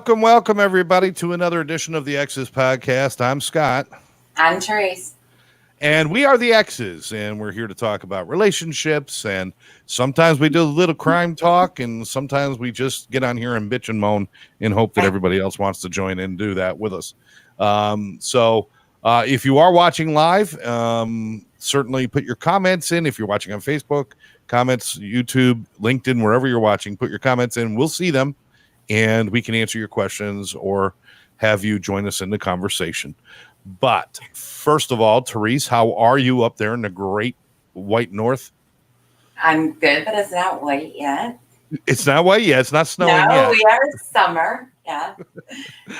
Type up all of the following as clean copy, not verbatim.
Welcome, everybody, to another edition of the Exes podcast. I'm Scott. I'm Therese. And we are the Exes, and we're here to talk about relationships. And sometimes we do a little crime talk, and sometimes we just get on here and bitch and moan and hope that everybody else wants to join in and do that with us. If you are watching live, certainly put your comments in. If you're watching on Facebook, comments, YouTube, LinkedIn, wherever you're watching, put your comments in. We'll see them. And we can answer your questions or have you join us in the conversation. But first of all, Therese, how are you up there in the great white north? I'm good, but it's not white yet. It's not white yet. It's not snowing yet. No, we are summer. Yeah.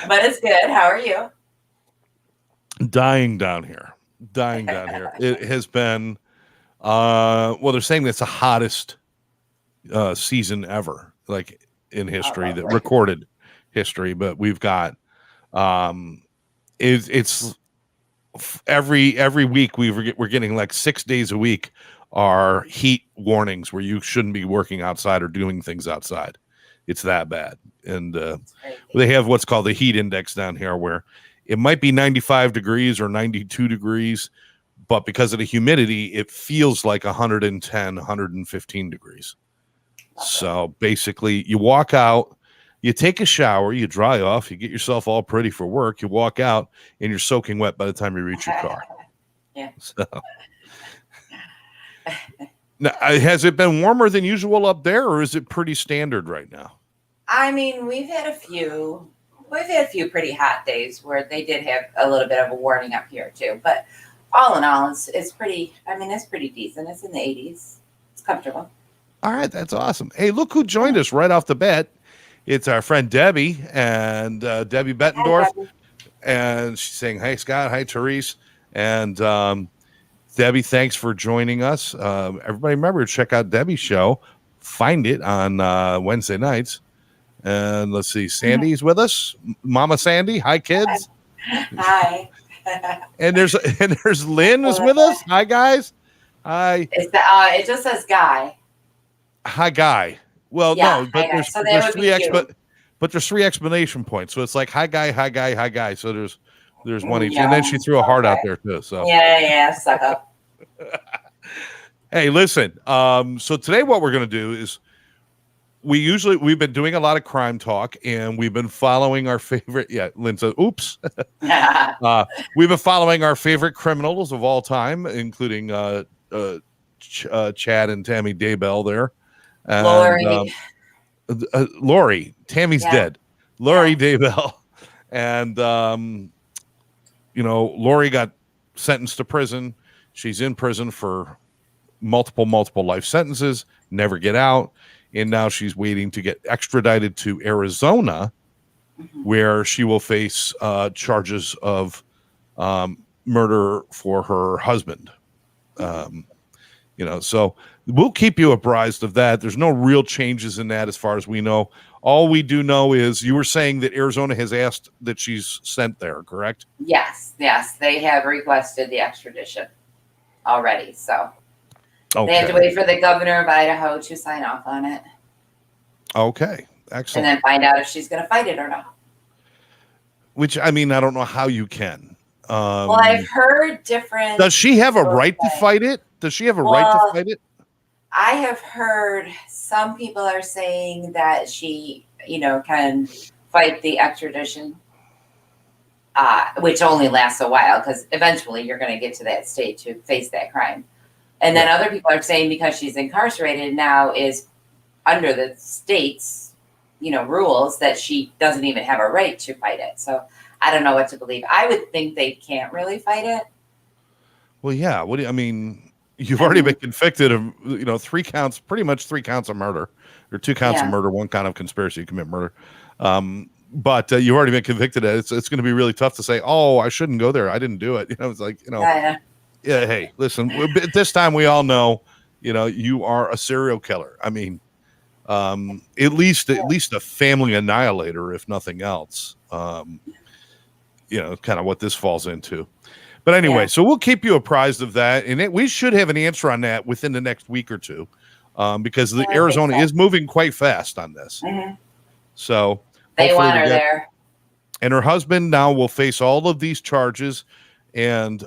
But it's good. How are you? Dying down here. It has been, they're saying it's the hottest season ever. Like, in history, that recorded history, but we've got it's every week we're getting like 6 days a week are heat warnings where you shouldn't be working outside or doing things outside. It's that bad. And they have what's called the heat index down here, where it might be 95 degrees or 92 degrees, but because of the humidity it feels like 110 115 degrees. So basically, you walk out, you take a shower, you dry off, you get yourself all pretty for work, you walk out, and you're soaking wet by the time you reach your car. Yeah. So, now, has it been warmer than usual up there, or is it pretty standard right now? I mean, we've had a few pretty hot days where they did have a little bit of a warning up here too. But all in all, it's pretty. I mean, it's pretty decent. It's in the 80s. It's comfortable. All right, that's awesome. Hey, look who joined us right off the bat. It's our friend Debbie, and Debbie Bettendorf. Hi, Debbie. And she's saying, "Hey, Scott. Hi, Therese." And Debbie, thanks for joining us. Everybody remember to check out Debbie's show. Find it on Wednesday nights. And let's see, Sandy's with us. Mama Sandy. Hi, kids. Hi. and there's Lynn is with us. Hi, guys. Hi. It just says Guy. Hi, Guy. Well, yeah, no, but there's three explanation points. So it's like hi, guy, hi, guy, hi, guy. So there's one each, and then she threw a heart out there too. So yeah, suck up. Hey, listen. So today what we're gonna do is we've been doing a lot of crime talk, and we've been following our favorite. Yeah, Lynn said, "Oops." We've been following our favorite criminals of all time, including Chad and Tammy Daybell there. And, Lori, Tammy's dead. Lori Daybell. And, Lori got sentenced to prison. She's in prison for multiple life sentences, never get out. And now she's waiting to get extradited to Arizona, where she will face charges of murder for her husband. So we'll keep you apprised of that. There's no real changes in that as far as we know. All we do know is you were saying that Arizona has asked that she's sent there, correct? Yes. They have requested the extradition already. So they have to wait for the governor of Idaho to sign off on it. Okay, excellent. And then find out if she's going to fight it or not. Which, I mean, I don't know how you can. Well, I've heard different. Does she have a right to fight it? Does she have a right to fight it? I have heard some people are saying that she, can fight the extradition, which only lasts a while because eventually you're going to get to that state to face that crime. And then other people are saying because she's incarcerated now is under the state's, rules that she doesn't even have a right to fight it. So I don't know what to believe. I would think they can't really fight it. Well, yeah. You've already been convicted of, 3 counts, pretty much 3 counts of murder, or 2 counts of murder, 1 count of conspiracy to commit murder. But you've already been convicted. It's going to be really tough to say, oh, I shouldn't go there. I didn't do it. It's like, yeah, hey, listen, at this time we all know, you are a serial killer. I mean, at least a family annihilator, if nothing else. Kind of what this falls into. But anyway, so we'll keep you apprised of that, and we should have an answer on that within the next week or two, because Arizona is moving quite fast on this. Mm-hmm. So They Hopefully want her there. And her husband now will face all of these charges, and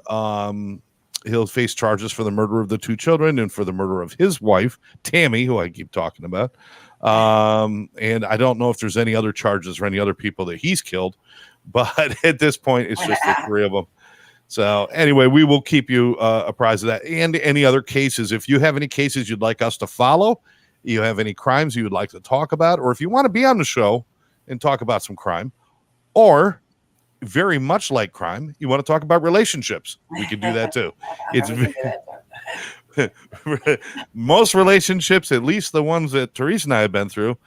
he'll face charges for the murder of the 2 children and for the murder of his wife, Tammy, who I keep talking about. And I don't know if there's any other charges or any other people that he's killed, but at this point, it's just the 3 of them. So anyway, we will keep you apprised of that and any other cases. If you have any cases you'd like us to follow, you have any crimes you would like to talk about, or if you want to be on the show and talk about some crime, or very much like crime, you want to talk about relationships, we can do that too. It's most relationships, at least the ones that Therese and I have been through,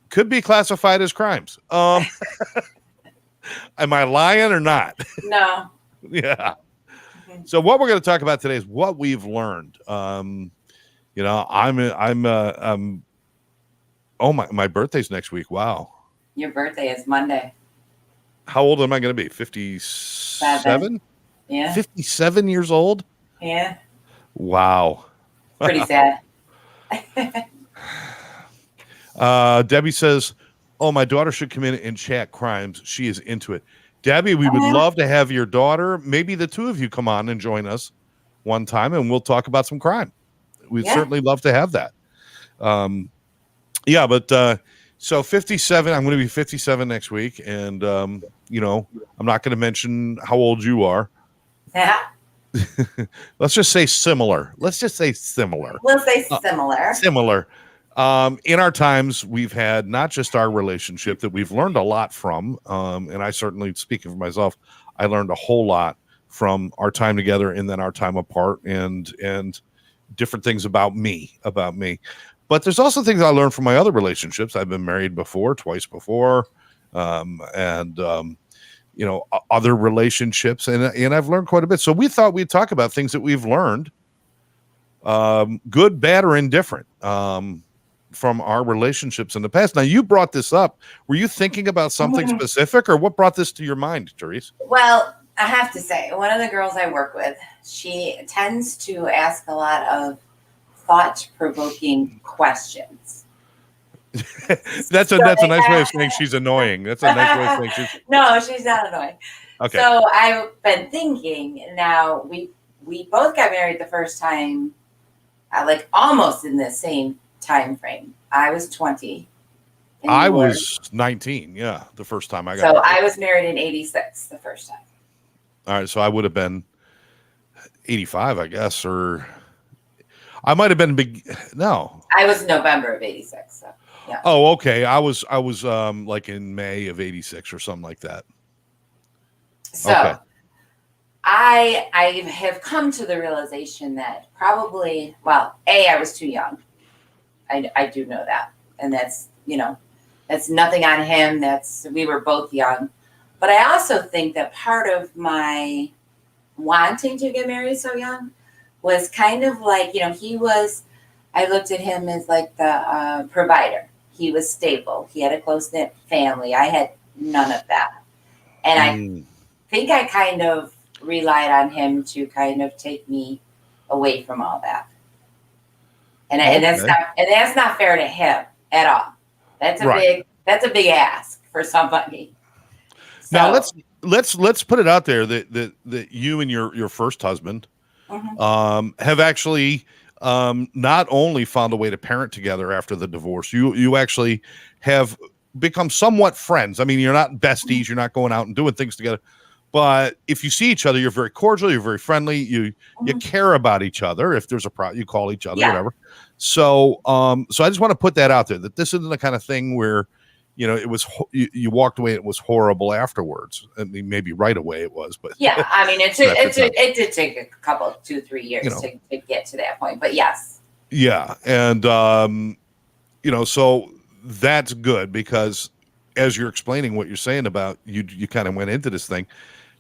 could be classified as crimes. Am I lying or not? No. Yeah. So what we're going to talk about today is what we've learned. You know, my birthday's next week. Wow. Your birthday is Monday. How old am I going to be? 57? Yeah. 57 years old? Yeah. Wow. Pretty sad. Debbie says, oh, my daughter should come in and chat crimes. She is into it. Debbie, we would love to have your daughter, maybe the 2 of you come on and join us one time, and we'll talk about some crime. We'd certainly love to have that. So 57, I'm going to be 57 next week. And, you know, I'm not going to mention how old you are. Yeah. Let's just say similar. We'll say similar. Similar. In our times, we've had not just our relationship that we've learned a lot from. And I certainly, speaking for myself, I learned a whole lot from our time together and then our time apart and different things about me. But there's also things I learned from my other relationships. I've been married before, twice before, you know, other relationships, and I've learned quite a bit. So we thought we'd talk about things that we've learned, good, bad, or indifferent, from our relationships in the past. Now, you brought this up. Were you thinking about something specific, or what brought this to your mind, Therese? Well, I have to say, one of the girls I work with, she tends to ask a lot of thought-provoking questions. That's a nice way of saying she's annoying. That's a nice way of saying she's... No, she's not annoying. Okay. So I've been thinking, now we both got married the first time, like almost in the same time frame. I was 20. I was 19, the first time I got married. So I was married in 86 the first time. All right, so I would have been 85, I guess, or I might have been no. I was November of 86, so yeah. Oh, okay. I was like in May of 86 or something like that. So okay. I have come to the realization that probably, well, I was too young. I do know that. And that's, you know, that's nothing on him. We were both young. But I also think that part of my wanting to get married so young was kind of like, you know, I looked at him as like the provider. He was stable. He had a close-knit family. I had none of that. And I think I kind of relied on him to kind of take me away from all that. And that's not fair to him at all. That's a big ask for somebody. So, now let's put it out there that you and your first husband have actually not only found a way to parent together after the divorce, you actually have become somewhat friends. I mean, you're not besties, you're not going out and doing things together, but if you see each other, you're very cordial, you're very friendly, you care about each other. If there's a problem, you call each other, whatever. So so I just want to put that out there, that this isn't the kind of thing where, you know, it was you walked away and it was horrible afterwards. I mean, maybe right away it was, but yeah, I mean, it did take a couple, 2-3 years, you know, to get to that point, but yes. Yeah. And, you know, so that's good, because as you're explaining what you're saying about you kind of went into this thing,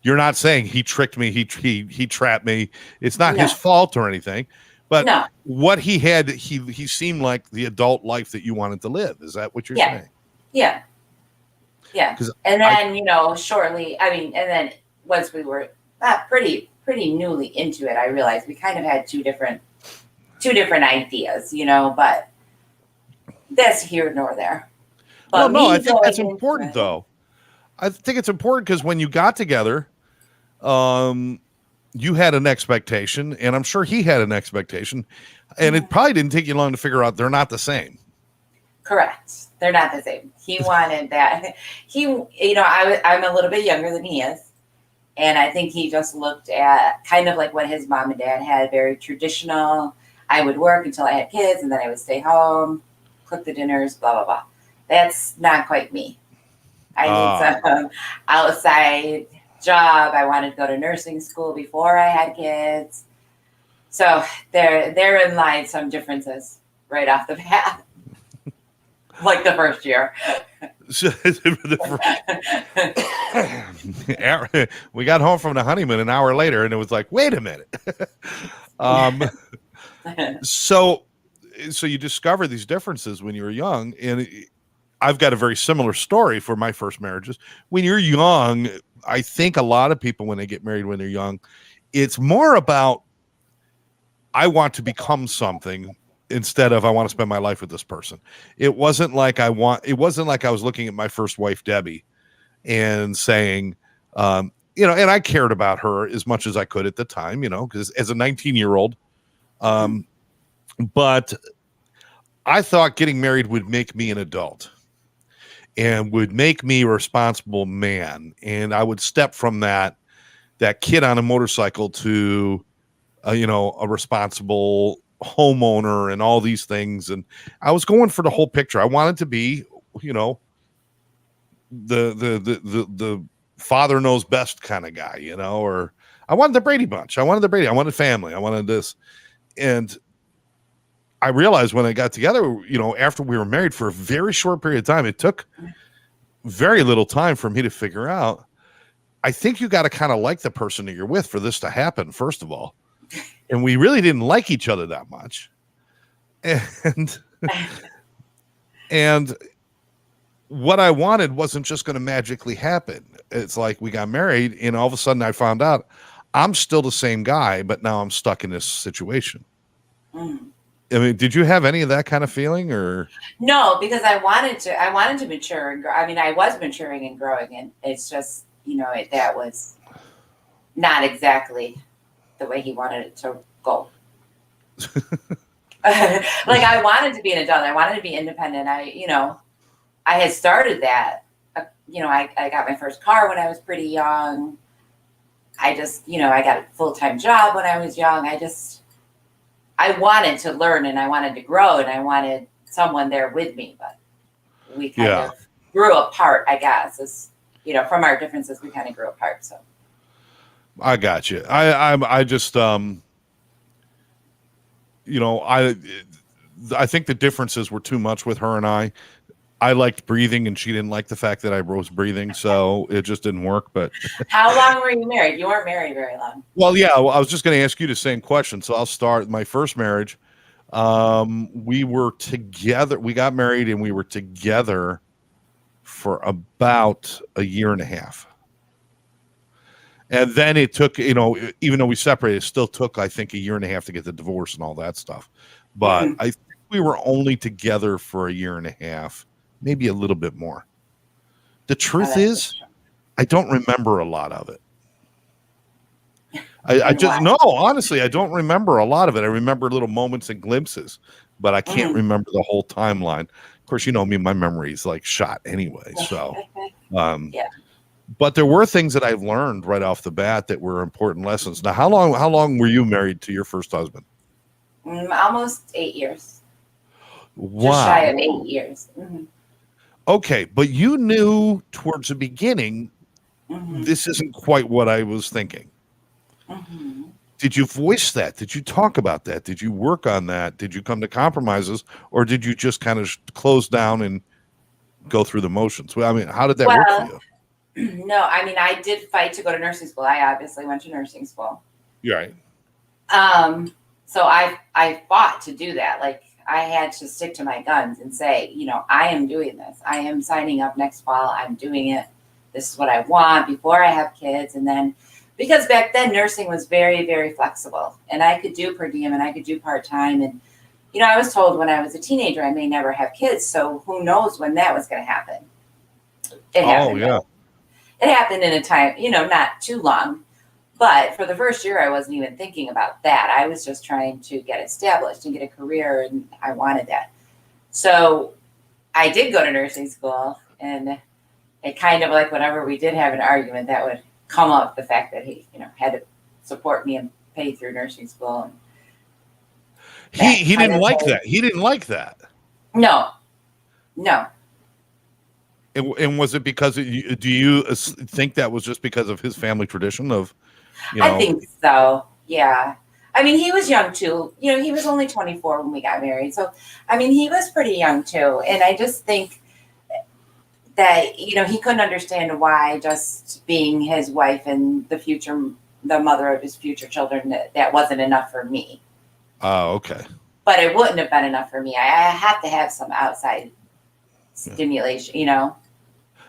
you're not saying he tricked me, he trapped me. It's not his fault or anything, but what he had, he seemed like the adult life that you wanted to live. Is that what you're saying? Yeah. Yeah. And then, you know, shortly, I mean, and then once we were pretty newly into it, I realized we kind of had two different ideas, you know, but that's here nor there. Well, But no, I me think that's going into important it, though. I think it's important because when you got together, um, you had an expectation, and I'm sure he had an expectation, and it mhm, probably didn't take you long to figure out they're not the same. correct. They're not the same. He wanted that. I'm a little bit younger than he is. And I think he just looked at kind of like what his mom and dad had, very traditional. I would work until I had kids and then I would stay home, cook the dinners, blah, blah, blah. That's not quite me. I need Ah, some outside job. I wanted to go to nursing school before I had kids. So therein lied some differences right off the bat, like the first year. we got home from the honeymoon an hour later, and it was like, wait a minute. um, so, so you discover these differences when you were young, and I've got a very similar story for my first marriages. When you're young, I think a lot of people, when they get married when they're young, it's more about I want to become something instead of I want to spend my life with this person. It wasn't like it wasn't like I was looking at my first wife, Debbie, and saying, and I cared about her as much as I could at the time, because as a 19-year-old, um, but I thought getting married would make me an adult and would make me a responsible man. And I would step from that kid on a motorcycle to, a responsible homeowner and all these things. And I was going for the whole picture. I wanted to be, you know, the father knows best kind of guy, or I wanted the Brady Bunch. I wanted family. I wanted this. And I realized when I got together, after we were married for a very short period of time, it took very little time for me to figure out. I think you got to kind of like the person that you're with for this to happen, first of all. And we really didn't like each other that much. And and what I wanted wasn't just going to magically happen. It's like we got married and all of a sudden I found out I'm still the same guy, but now I'm stuck in this situation. Mm. I mean, did you have any of that kind of feeling or? No, because I wanted to mature and grow. I mean, I was maturing and growing, and it's just, that was not exactly the way he wanted it to go. Like I wanted to be an adult. I wanted to be independent. I had started that. I got my first car when I was pretty young. I just, I got a full-time job when I was young. I wanted to learn and I wanted to grow and I wanted someone there with me, but we kind of grew apart, I guess. From our differences, we kind of grew apart. So I got you. I just I think the differences were too much with her and I. I liked breathing and she didn't like the fact that I was breathing, so it just didn't work. But how long were you married? You weren't married very long. Well, yeah, I was just going to ask you the same question. So I'll start. My first marriage, we were together. We got married and we were together for about a year and a half. And then it took, even though we separated, it still took, I think, a year and a half to get the divorce and all that stuff. But I think we were only together for a year and a half, maybe a little bit more. The truth is, I don't remember a lot of it. Honestly, I don't remember a lot of it. I remember little moments and glimpses, but I can't remember the whole timeline. Of course, you know me, my memory is like shot anyway. So, yeah. But there were things that I've learned right off the bat that were important lessons. Now, how long were you married to your first husband? Almost 8 years. Wow. Just shy of 8 years. Mm-hmm. Okay, but you knew towards the beginning, this isn't quite what I was thinking. Mm-hmm. Did you voice that? Did you talk about that? Did you work on that? Did you come to compromises, or did you just kind of close down and go through the motions? Well, I mean, how did that work for you? No, I mean, I did fight to go to nursing school. I obviously went to nursing school. You're right. So I fought to do that. Like I had to stick to my guns and say, I am doing this. I am signing up next fall. I'm doing it. This is what I want before I have kids. And then, because back then nursing was very, very flexible and I could do per diem and I could do part-time. And, I was told when I was a teenager I may never have kids, so who knows when that was going to happen. It happened. yeah. It happened in a time, not too long. But for the first year, I wasn't even thinking about that. I was just trying to get established and get a career, and I wanted that. So I did go to nursing school, and it kind of like whenever we did have an argument, that would come up, the fact that he, had to support me and pay through nursing school. And He didn't like that. He didn't like that. No. And was it because do you think that was just because of his family tradition of, I think so. Yeah. I mean, he was young too. He was only 24 when we got married. So, I mean, he was pretty young too. And I just think that, he couldn't understand why just being his wife and the mother of his future children, that wasn't enough for me. Oh, okay. But it wouldn't have been enough for me. I had to have some outside stimulation,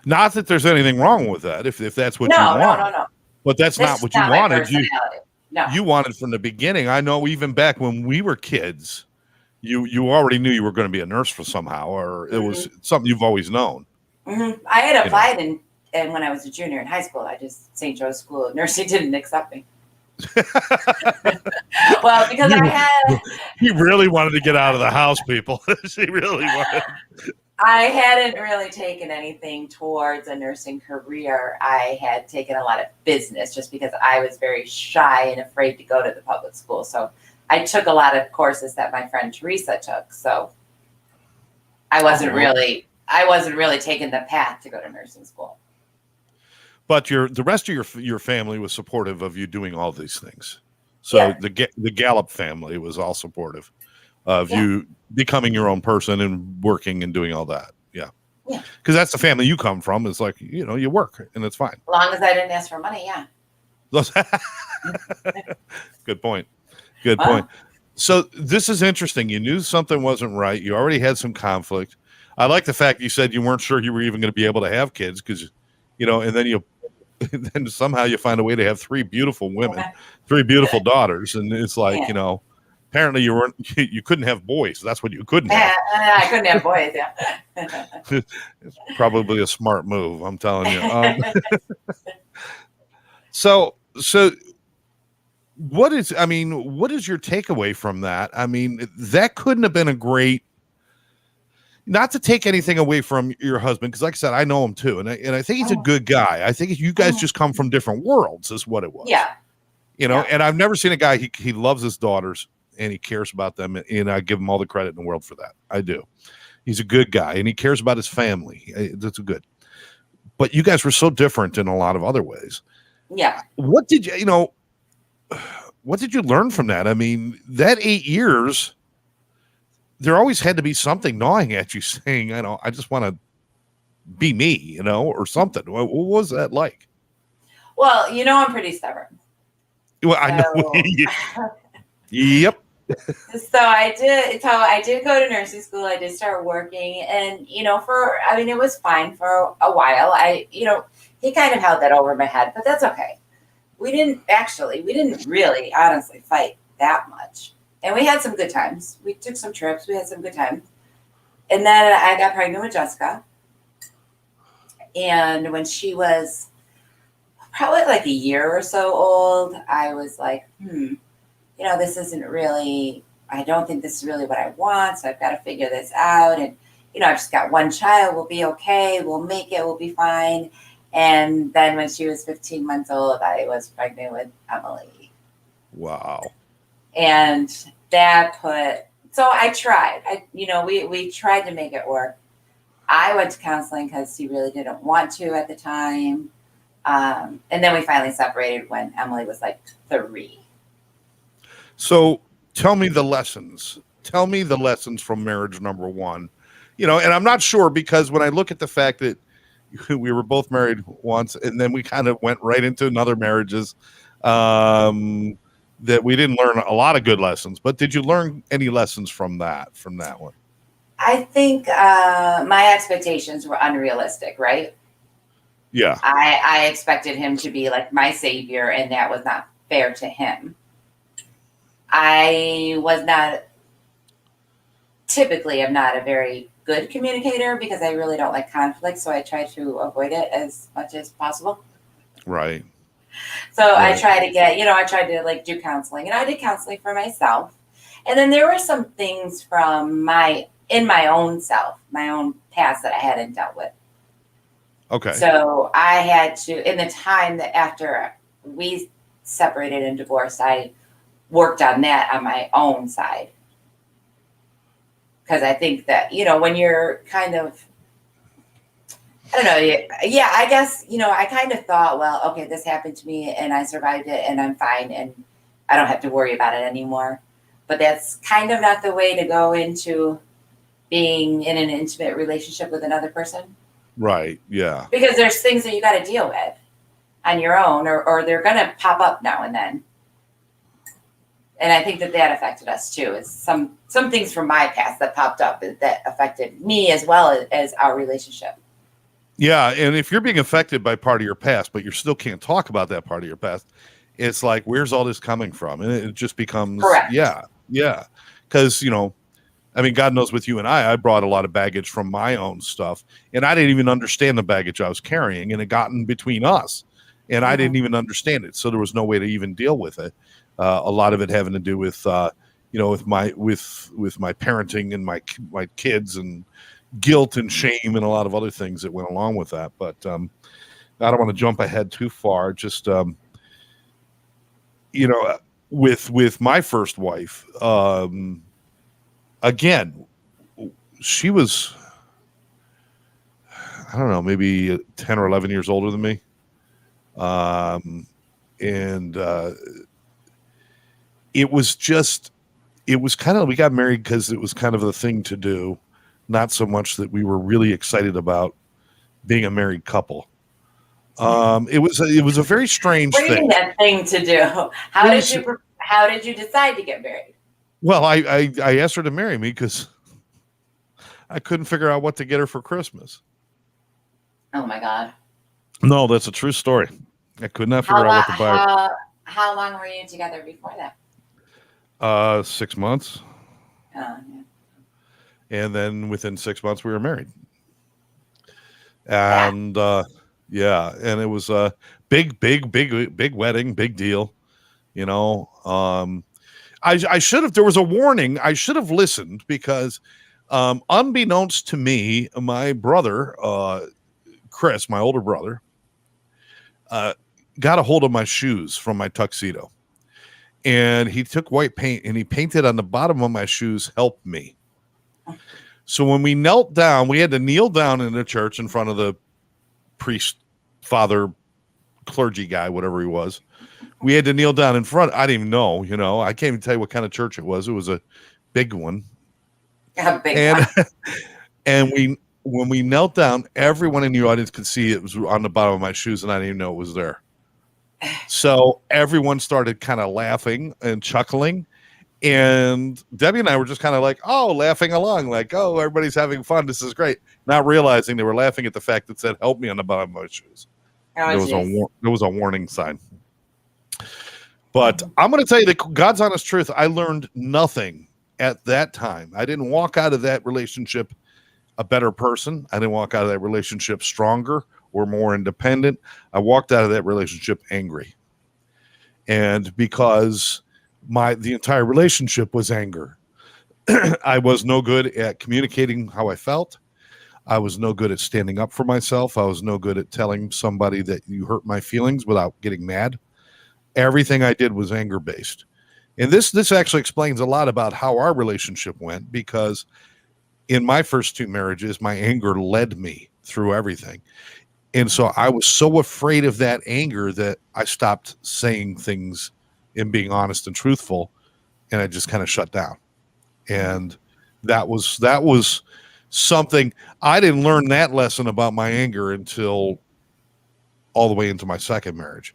Not that there's anything wrong with that, if that's what you want. No. But that's not what you wanted. You wanted from the beginning. I know even back when we were kids, you already knew you were going to be a nurse for somehow, or it was something you've always known. Mm-hmm. I had applied and when I was a junior in high school, St. Joe's School of Nursing didn't accept me. Well, because he really wanted to get out of the house, people. She really wanted. I hadn't really taken anything towards a nursing career. I had taken a lot of business just because I was very shy and afraid to go to the public school. So I took a lot of courses that my friend Therese took. So I wasn't really taking the path to go to nursing school. But the rest of your family was supportive of you doing all these things. So the Gallup family was all supportive of you becoming your own person and working and doing all that. Yeah. Because that's the family you come from. It's like, you work and it's fine. As long as I didn't ask for money, yeah. Good point. Good point. So this is interesting. You knew something wasn't right. You already had some conflict. I like the fact you said you weren't sure you were even going to be able to have kids because, and then then somehow you find a way to have 3 beautiful women, 3 beautiful daughters. And it's like, apparently you couldn't have boys. That's what you couldn't have. I couldn't have boys. Yeah. It's probably a smart move. I'm telling you. So what is your takeaway from that? I mean, that couldn't have been a great, not to take anything away from your husband, because like I said, I know him too. And I think he's a good guy. I think you guys just come from different worlds is what it was. Yeah. And I've never seen a guy, he loves his daughters and he cares about them. And I give him all the credit in the world for that. I do. He's a good guy and he cares about his family. That's good. But you guys were so different in a lot of other ways. Yeah. What did you learn from that? I mean, that 8 years, there always had to be something gnawing at you saying, I just want to be me, or something. What was that like? Well, I'm pretty stubborn. Well, I know. Yep. So I did go to nursing school. I did start working and, it was fine for a while. He kind of held that over my head, but that's okay. We didn't really honestly fight that much. And we had some good times. We took some trips. We had some good times. And then I got pregnant with Jessica. And when she was probably like a year or so old, I was like, this isn't really, I don't think this is really what I want. So I've got to figure this out. And, I've just got one child. We'll be okay. We'll make it. We'll be fine. And then when she was 15 months old, I was pregnant with Emily. Wow. And so I tried. We tried to make it work. I went to counseling because he really didn't want to at the time. And then we finally separated when Emily was like 3. So tell me the lessons. Tell me the lessons from marriage number 1. And I'm not sure because when I look at the fact that we were both married once and then we kind of went right into another marriages, that we didn't learn a lot of good lessons, but did you learn any lessons from that one? I think my expectations were unrealistic, right? Yeah. I expected him to be like my savior, and that was not fair to him. I was not typically am not a very good communicator because I really don't like conflict. So I try to avoid it as much as possible. Right. So Right. I try to get, I tried to like do counseling, and I did counseling for myself. And then there were some things from my own self, my own past that I hadn't dealt with. Okay. So I had to, in the time that after we separated and divorced, I worked on that on my own side. Because I think that, when you're kind of, I don't know. Yeah, I guess, I kind of thought, well, okay, this happened to me and I survived it and I'm fine and I don't have to worry about it anymore. But that's kind of not the way to go into being in an intimate relationship with another person. Right. Yeah. Because there's things that you got to deal with on your own, or they're going to pop up now and then. And I think that affected us too. It's some things from my past that popped up that affected me as well as our relationship. Yeah, and if you're being affected by part of your past, but you still can't talk about that part of your past, it's like, where's all this coming from? And it just becomes, correct. Yeah. Because, God knows with you and I brought a lot of baggage from my own stuff, and I didn't even understand the baggage I was carrying, and it got in between us, and I didn't even understand it. So there was no way to even deal with it. A lot of it having to do with, with my parenting and my kids and guilt and shame and a lot of other things that went along with that. But I don't want to jump ahead too far. Just with my first wife, again, she was, I don't know, maybe 10 or 11 years older than me. And it was kind of, we got married because it was kind of the thing to do. Not so much that we were really excited about being a married couple. It was a very strange thing. What do you mean that thing to do? How did you decide to get married? Well, I asked her to marry me because I couldn't figure out what to get her for Christmas. Oh my God. No, that's a true story. I could not figure out what to buy her. How long were you together before that? 6 months. Yeah. And then within 6 months we were married. And and it was a big wedding, big deal. I should have, there was a warning. I should have listened because unbeknownst to me, my brother, Chris, my older brother, got a hold of my shoes from my tuxedo. And he took white paint and he painted on the bottom of my shoes, "Help me." So when we knelt down, we had to kneel down in the church in front of the priest, father, clergy guy, whatever he was. We had to kneel down in front. I didn't even know, I can't even tell you what kind of church it was. It was a big one. A big one. And when we knelt down, everyone in the audience could see it was on the bottom of my shoes, and I didn't even know it was there. So everyone started kind of laughing and chuckling. And Debbie and I were just kind of like, laughing along, like, everybody's having fun. This is great. Not realizing they were laughing at the fact that said, "Help me" on the bottom of my shoes. There was a warning sign. But I'm going to tell you the God's honest truth. I learned nothing at that time. I didn't walk out of that relationship a better person. I didn't walk out of that relationship stronger or more independent. I walked out of that relationship angry. And because the entire relationship was anger. I was no good at communicating how I felt. I was no good at standing up for myself. I was no good at telling somebody that you hurt my feelings without getting mad. Everything I did was anger based. And this actually explains a lot about how our relationship went, because in my first two marriages, my anger led me through everything. And so I was so afraid of that anger that I stopped saying things and being honest and truthful, and I just kind of shut down. And that was something. I didn't learn that lesson about my anger until all the way into my second marriage.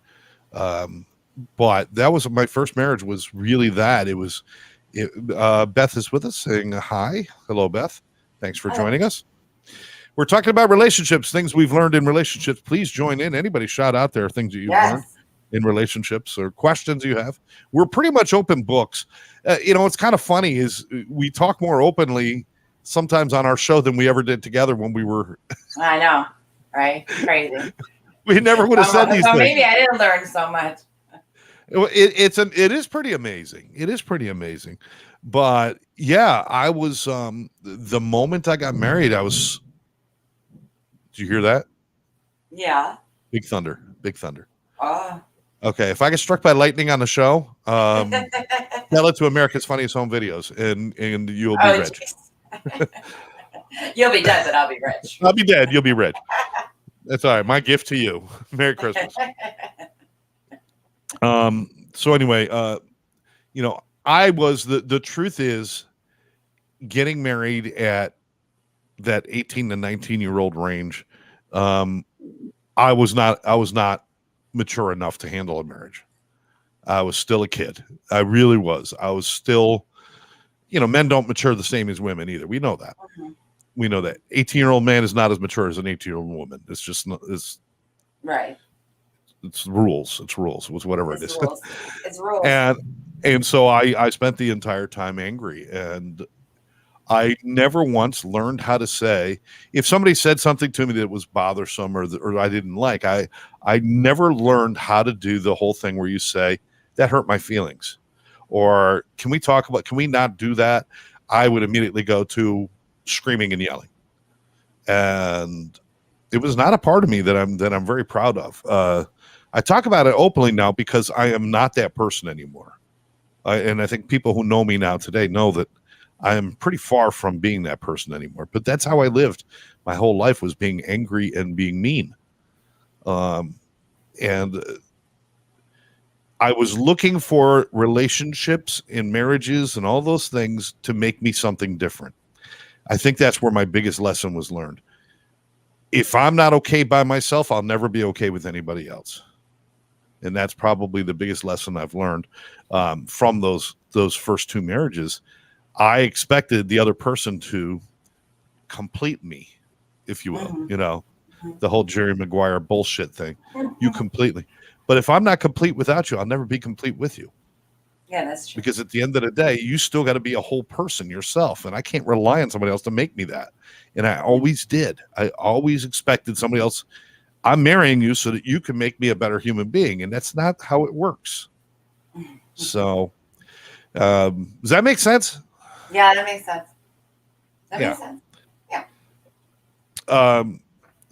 But that was my first marriage, was really that. Beth is with us saying hi. Hello, Beth. Thanks for joining us. We're talking about relationships, things we've learned in relationships. Please join in. Anybody shout out there things that you've learned in relationships or questions you have. We're pretty much open books. What's kind of funny is we talk more openly sometimes on our show than we ever did together when we were. I know, right? Crazy. We never would have said these so things. Maybe I didn't learn so much. It is pretty amazing. It is pretty amazing. But yeah, I was the moment I got married, I was. Did you hear that? Yeah. Big thunder. Big thunder. Oh. Okay, if I get struck by lightning on the show, tell it to America's Funniest Home Videos, and you'll be rich. You'll be dead, but I'll be rich. I'll be dead. You'll be rich. That's all right. My gift to you. Merry Christmas. So anyway, I was the truth is getting married at that 18 to 19-year-old range. I was not mature enough to handle a marriage. I was still a kid. I really was. I was still, men don't mature the same as women either. We know that. Mm-hmm. We know that 18-year-old man is not as mature as an 18-year-old woman. It's just it's right. It's rules. It's rules. It's whatever it is. Rules. It's rules. And so I spent the entire time angry, and I never once learned how to say, if somebody said something to me that was bothersome or I didn't like, I never learned how to do the whole thing where you say, that hurt my feelings, or can we not do that? I would immediately go to screaming and yelling. And it was not a part of me that I'm very proud of. I talk about it openly now because I am not that person anymore. And I think people who know me now today know that I am pretty far from being that person anymore. But that's how I lived my whole life, was being angry and being mean. And I was looking for relationships and marriages and all those things to make me something different. I think that's where my biggest lesson was learned. If I'm not okay by myself, I'll never be okay with anybody else. And that's probably the biggest lesson I've learned from those first two marriages. I expected the other person to complete me, if you will, mm-hmm. The whole Jerry Maguire bullshit thing. Mm-hmm. You completely. But if I'm not complete without you, I'll never be complete with you. Yeah, that's true. Because at the end of the day, you still got to be a whole person yourself. And I can't rely on somebody else to make me that. And I always did. I always expected somebody else. I'm marrying you so that you can make me a better human being. And that's not how it works. So does that make sense? Yeah, that makes sense. Makes sense. Yeah.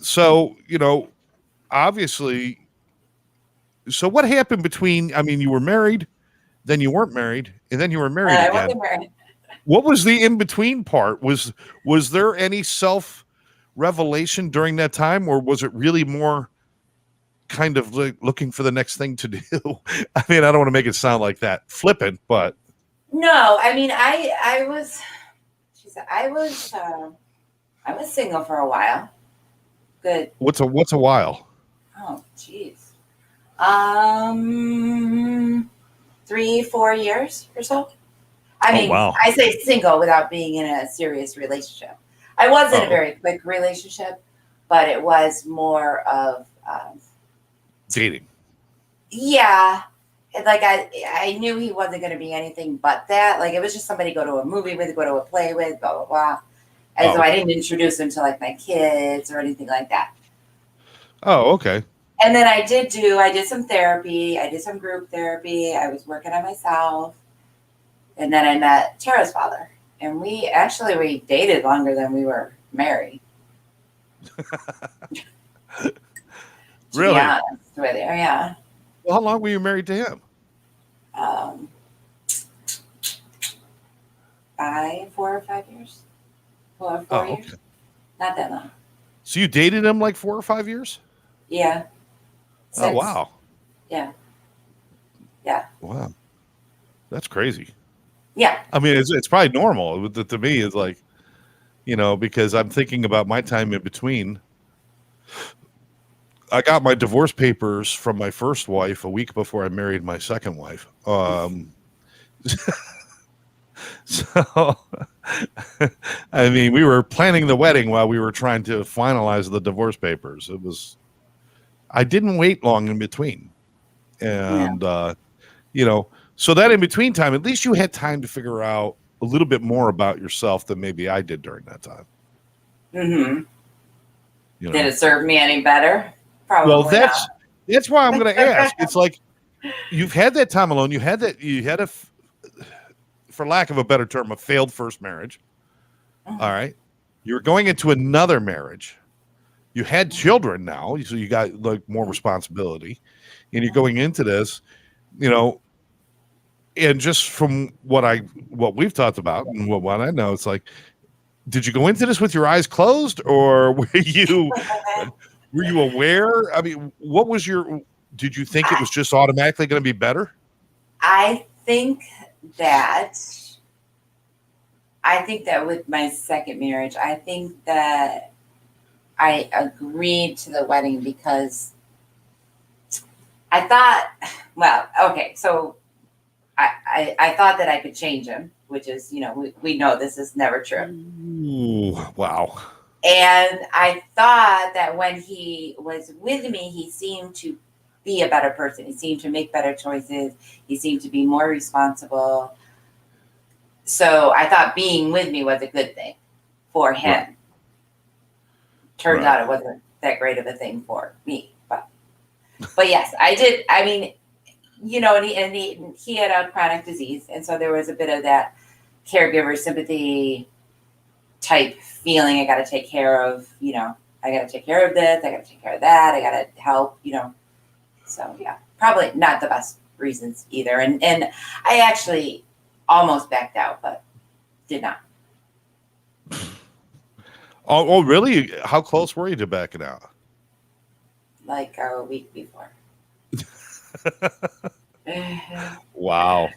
So, obviously, so what happened between, you were married, then you weren't married, and then you were married again. I wasn't married. What was the in-between part? Was there any self-revelation during that time, or was it really more kind of like looking for the next thing to do? I don't want to make it sound like that flippant, but no, I was single for a while. Good. What's a while? Oh, geez. 3-4 years or so. Wow. I say single without being in a serious relationship. I was in a very quick relationship, but it was more of dating. Yeah. Like I knew he wasn't going to be anything but that. Like, it was just somebody to go to a movie with, go to a play with, blah, blah, blah. And so I didn't introduce him to like my kids or anything like that. Oh, okay. And then I did some therapy. I did some group therapy. I was working on myself. And then I met Tara's father. And we dated longer than we were married. Really? Yeah, with you. Yeah. Well, how long were you married to him? 4 or 5 years. 4 years. Okay. Not that long. So you dated him like 4 or 5 years? Yeah. Oh, wow. Yeah. Yeah. Wow. That's crazy. Yeah. It's probably normal. To me, it's like, because I'm thinking about my time in between. I got my divorce papers from my first wife a week before I married my second wife. So, we were planning the wedding while we were trying to finalize the divorce papers. I didn't wait long in between. And, so that in between time, at least you had time to figure out a little bit more about yourself than maybe I did during that time. Mm-hmm. You know? Did it serve me any better? Probably Well, not. that's why I'm going to ask. It's like you've had that time alone. You had for lack of a better term, a failed first marriage. Mm-hmm. All right. You're going into another marriage. You had children now, so you got like more responsibility, and you're going into this, you know, and just from what we've talked about and what I know, it's like, did you go into this with your eyes closed, or were you aware? I mean, what was did you think it was just automatically going to be better? I think that with my second marriage, I think that I agreed to the wedding because I thought, well, okay, so I thought that I could change him, which is, we know this is never true. Ooh, wow. And I thought that when he was with me, he seemed to be a better person. He seemed to make better choices. He seemed to be more responsible. So I thought being with me was a good thing for him. Right. Turns out it wasn't that great of a thing for me. But yes, I did. I mean, and he had a chronic disease. And so there was a bit of that caregiver sympathy type feeling. I got to take care of, I got to take care of this. I got to take care of that. I got to help, So yeah, probably not the best reasons either. And I actually almost backed out, but did not. Oh, really? How close were you to backing out? Like a week before. Wow.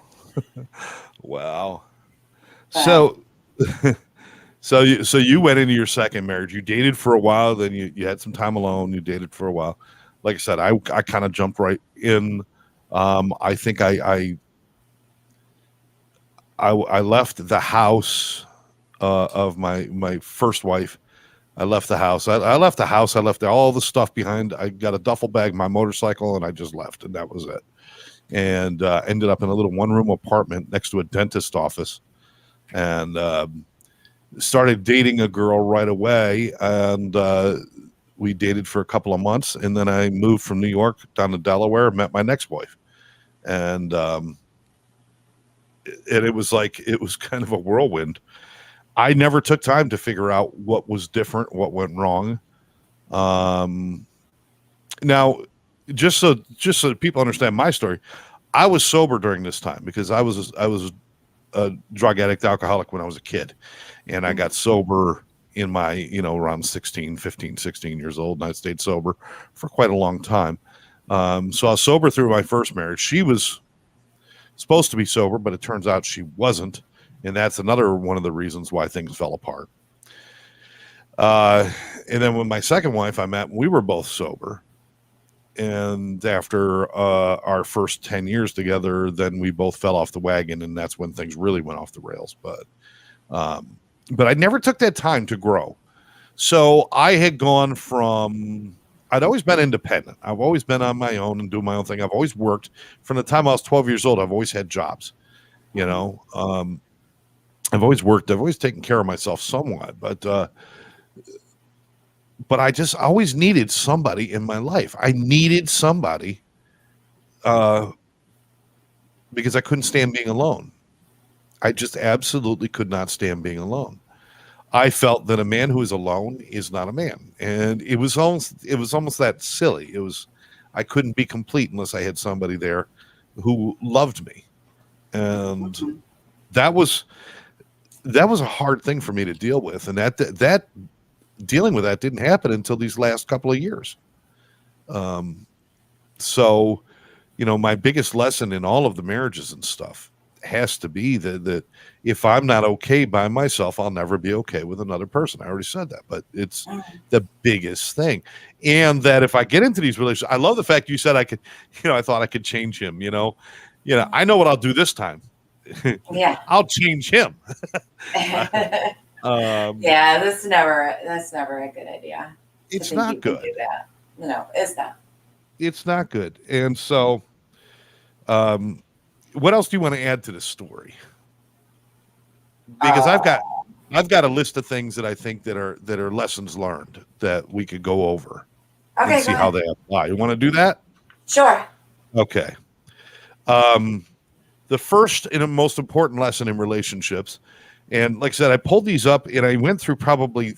Wow. So you went into your second marriage. You dated for a while, then you had some time alone. You dated for a while. Like I said, I kind of jumped right in. I think I left the house of my first wife. I left the house. I left the house. I left all the stuff behind. I got a duffel bag, my motorcycle, and I just left, and that was it. And ended up in a little one-room apartment next to a dentist office, and started dating a girl right away. And we dated for a couple of months, and then I moved from New York down to Delaware, met my next wife, and it was kind of a whirlwind. I never took time to figure out what was different, what went wrong. Now, just so people understand my story, I was sober during this time because I was a drug addict, alcoholic when I was a kid, and I got sober in my, around 15, 16 years old, and I stayed sober for quite a long time. So I was sober through my first marriage. She was supposed to be sober, but it turns out she wasn't. And that's another one of the reasons why things fell apart. And then with my second wife I met, we were both sober. And after our first 10 years together, then we both fell off the wagon, and that's when things really went off the rails. But I never took that time to grow. So I had gone from, I'd always been independent. I've always been on my own and do my own thing. I've always worked. From the time I was 12 years old, I've always had jobs, I've always worked. I've always taken care of myself somewhat, but I just always needed somebody in my life. I needed somebody because I couldn't stand being alone. I just absolutely could not stand being alone. I felt that a man who is alone is not a man, and it was almost that silly. I couldn't be complete unless I had somebody there who loved me, and that was a hard thing for me to deal with, and that dealing with that didn't happen until these last couple of years. So, my biggest lesson in all of the marriages and stuff has to be that if I'm not okay by myself, I'll never be okay with another person. I already said that, but it's the biggest thing. And that if I get into these relationships, I love the fact you said I could, I thought I could change him, I know what I'll do this time. Yeah. I'll change him. Yeah, that's never a good idea. It's not good. Do that. No, it's not. It's not good. And so, what else do you want to add to this story? because I've got a list of things that I think that are lessons learned that we could go over and Okay, go see how ahead. they apply. You want to do that? Sure. Okay. Um, the first and most important lesson in relationships, and like I said, I pulled these up and I went through probably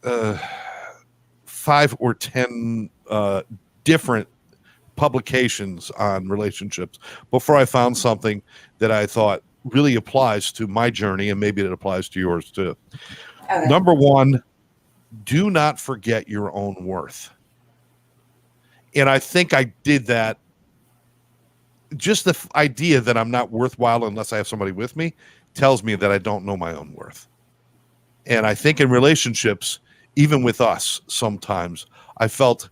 uh, 5 or 10 different publications on relationships before I found something that I thought really applies to my journey, and maybe it applies to yours too. Okay. Number one, do not forget your own worth. And I think I did that. Just the idea that I'm not worthwhile unless I have somebody with me tells me that I don't know my own worth. And I think in relationships, even with us, sometimes I felt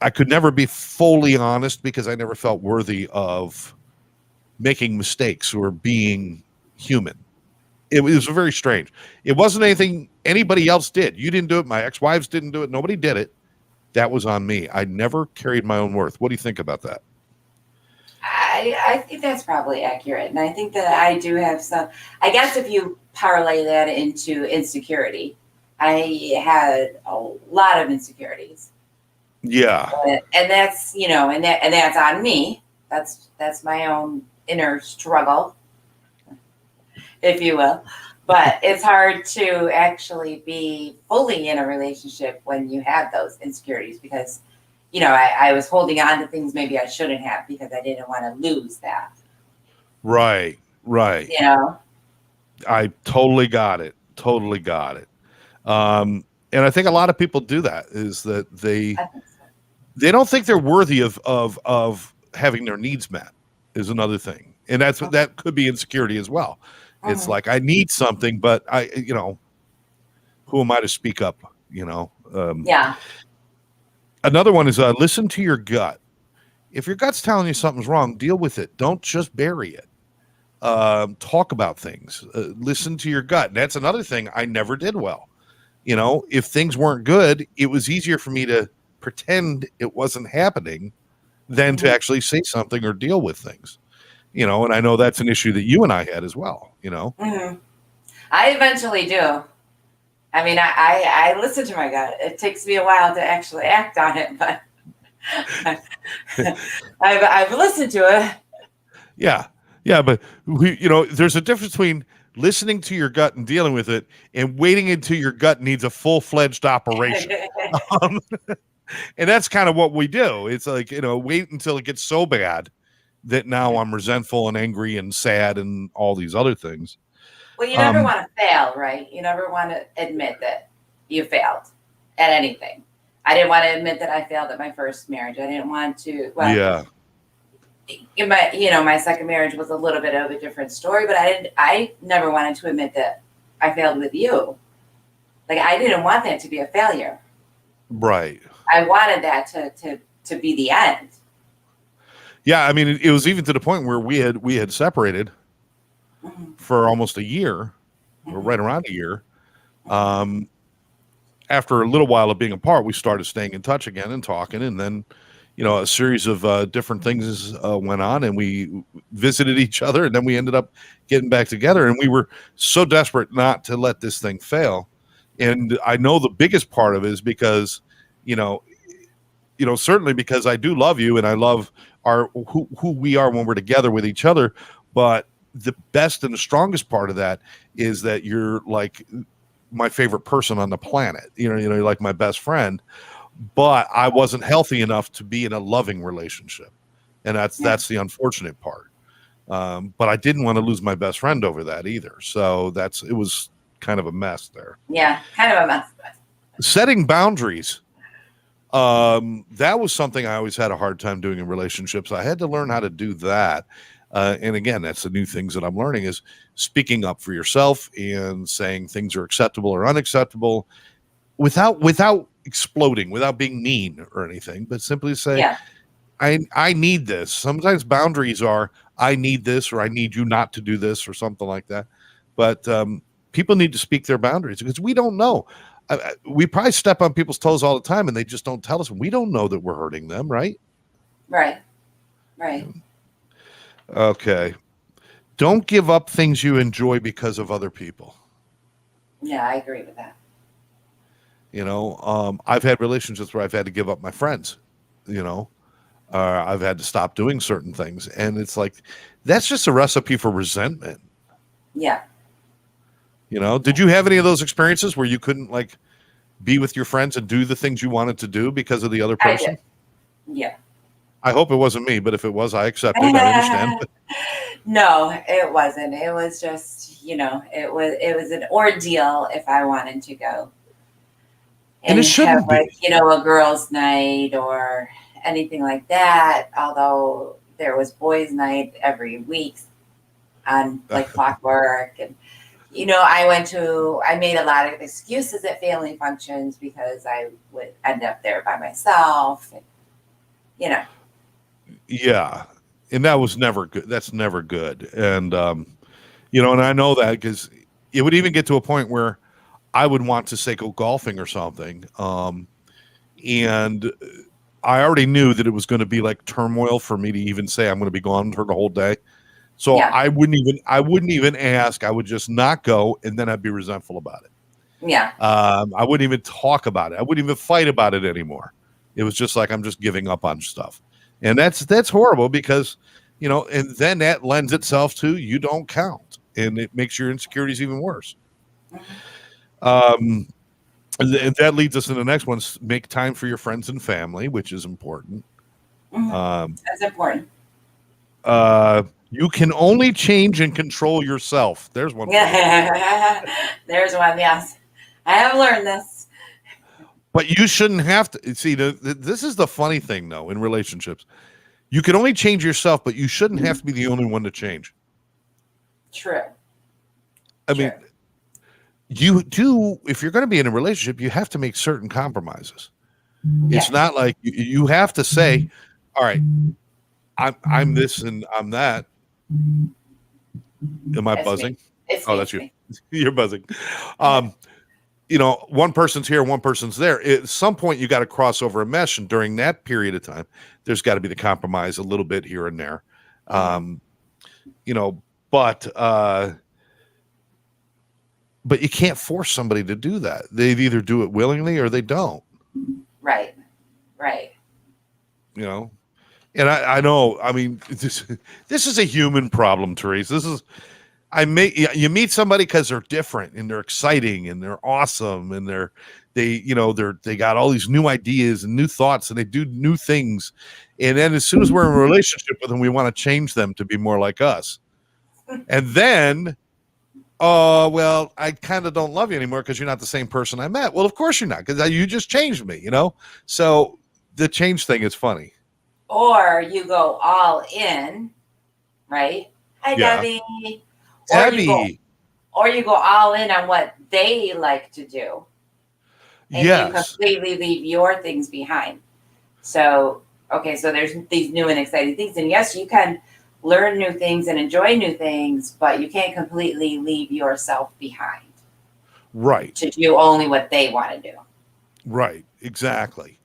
I could never be fully honest because I never felt worthy of making mistakes or being human. It was very strange. It wasn't anything anybody else did. You didn't do it. My ex-wives didn't do it. Nobody did it. That was on me. I never carried my own worth. What do you think about that? I think that's probably accurate. And I think that I do have some, I guess if you parlay that into insecurity, I had a lot of insecurities. Yeah. And that's, and that's on me. That's my own inner struggle, if you will. But it's hard to actually be fully in a relationship when you have those insecurities because, I was holding on to things maybe I shouldn't have because I didn't want to lose that. Right. I totally got it. Totally got it. And I think a lot of people do that, is that they don't think they're worthy of having their needs met, is another thing. And that could be insecurity as well. It's like, I need something, but who am I to speak up? Yeah. Another one is listen to your gut. If your gut's telling you something's wrong, deal with it. Don't just bury it. Talk about things. Listen to your gut. That's another thing I never did well. If things weren't good, it was easier for me to pretend it wasn't happening than to actually say something or deal with things. And I know that's an issue that you and I had as well. I eventually do. I mean, I listen to my gut. It takes me a while to actually act on it, but I've listened to it. Yeah, but there's a difference between listening to your gut and dealing with it, and waiting until your gut needs a full-fledged operation. And that's kind of what we do. It's like, wait until it gets so bad that now I'm resentful and angry and sad and all these other things. Well, you never want to fail, right? You never want to admit that you failed at anything. I didn't want to admit that I failed at my first marriage. I didn't want to. Well, yeah. My second marriage was a little bit of a different story, but I never wanted to admit that I failed with you. Like, I didn't want that to be a failure. Right. I wanted that to be the end. Yeah. I mean, it was even to the point where we had separated for almost a year, or right around a year. After a little while of being apart, we started staying in touch again and talking, and then a series of different things went on, and we visited each other, and then we ended up getting back together, and we were so desperate not to let this thing fail. And I know the biggest part of it is because certainly because I do love you, and I love who we are when we're together with each other, but the best and the strongest part of that is that you're like my favorite person on the planet. You're like my best friend, but I wasn't healthy enough to be in a loving relationship. And that's the unfortunate part. But I didn't want to lose my best friend over that either. So it was kind of a mess there. Yeah, kind of a mess. Setting boundaries. That was something I always had a hard time doing in relationships. I had to learn how to do that. And again, that's the new things that I'm learning, is speaking up for yourself and saying things are acceptable or unacceptable without exploding, without being mean or anything, but simply say, I need this. Sometimes boundaries are, I need this, or I need you not to do this, or something like that. But people need to speak their boundaries, because we don't know. We probably step on people's toes all the time, and they just don't tell us. We don't know that we're hurting them, right? Right. Okay. don't give up things you enjoy because of other people. Yeah, I agree with that. I've had relationships where I've had to give up my friends, I've had to stop doing certain things. And it's like, that's just a recipe for resentment. Yeah. Did you have any of those experiences where you couldn't like be with your friends and do the things you wanted to do because of the other person? I did. Yeah. I hope it wasn't me, but if it was, I accept it. I understand. No, it wasn't. It was just, it was an ordeal if I wanted to go And it shouldn't have like, a girls' night or anything like that. Although there was boys' night every week on like clockwork. And, I made a lot of excuses at family functions because I would end up there by myself. And, Yeah. And that was never good. That's never good. And, and I know that because it would even get to a point where I would want to say go golfing or something. And I already knew that it was going to be like turmoil for me to even say I'm going to be gone for the whole day. So yeah. I wouldn't even ask. I would just not go, and then I'd be resentful about it. Yeah. I wouldn't even talk about it. I wouldn't even fight about it anymore. It was just like I'm just giving up on stuff. And that's horrible because, and then that lends itself to you don't count, and it makes your insecurities even worse. And that leads us to the next one: make time for your friends and family, which is important. That's important. You can only change and control yourself. There's one. There's one. Yes, I have learned this. But you shouldn't have to see. This is the funny thing, though, in relationships. You can only change yourself, but you shouldn't have to be the only one to change. True. I mean, you do. If you're going to be in a relationship, you have to make certain compromises. Yes. It's not like you have to say, "All right, I'm this and I'm that." Am I that's buzzing? That's you. Me. You're buzzing. One person's here, one person's there. At some point, you got to cross over a mesh, and during that period of time, there's got to be the compromise a little bit here and there. But you can't force somebody to do that. They either do it willingly or they don't. Right. And I know. I mean, this is a human problem, Therese. You meet somebody because they're different and they're exciting and they're awesome and they got all these new ideas and new thoughts and they do new things. And then as soon as we're in a relationship with them, we want to change them to be more like us. And then, well, I kind of don't love you anymore because you're not the same person I met. Well, of course you're not, because you just changed me, So the change thing is funny. Or you go all in, right? Hi, Debbie. Or you go all in on what they like to do. And you completely leave your things behind. So there's these new and exciting things. And yes, you can learn new things and enjoy new things, but you can't completely leave yourself behind. Right. To do only what they want to do. Right. Exactly.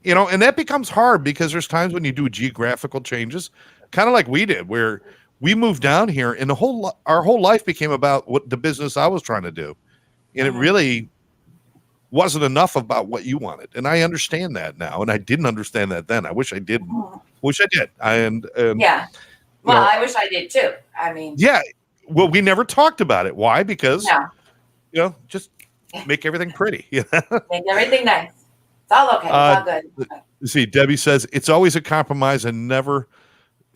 And that becomes hard because there's times when you do geographical changes, kind of like we did, where we moved down here and our whole life became about what the business I was trying to do. And it really wasn't enough about what you wanted. And I understand that now. And I didn't understand that then. I wish I didn't. Wish I did. Yeah. Well, I wish I did too. I mean. Yeah. Well, we never talked about it. Why? Because, just make everything pretty. Make everything nice. It's all okay. It's all good. See, Debbie says it's always a compromise and never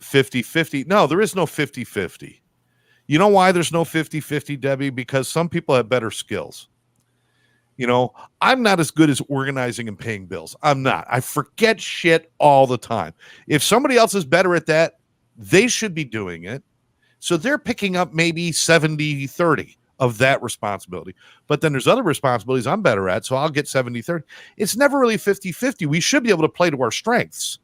50-50. No, there is no 50-50. You know why there's no 50-50, Debbie? Because some people have better skills. I'm not as good as organizing and paying bills. I'm not. I forget shit all the time. If somebody else is better at that, they should be doing it. So they're picking up maybe 70-30 of that responsibility. But then there's other responsibilities I'm better at, so I'll get 70-30. It's never really 50-50. We should be able to play to our strengths.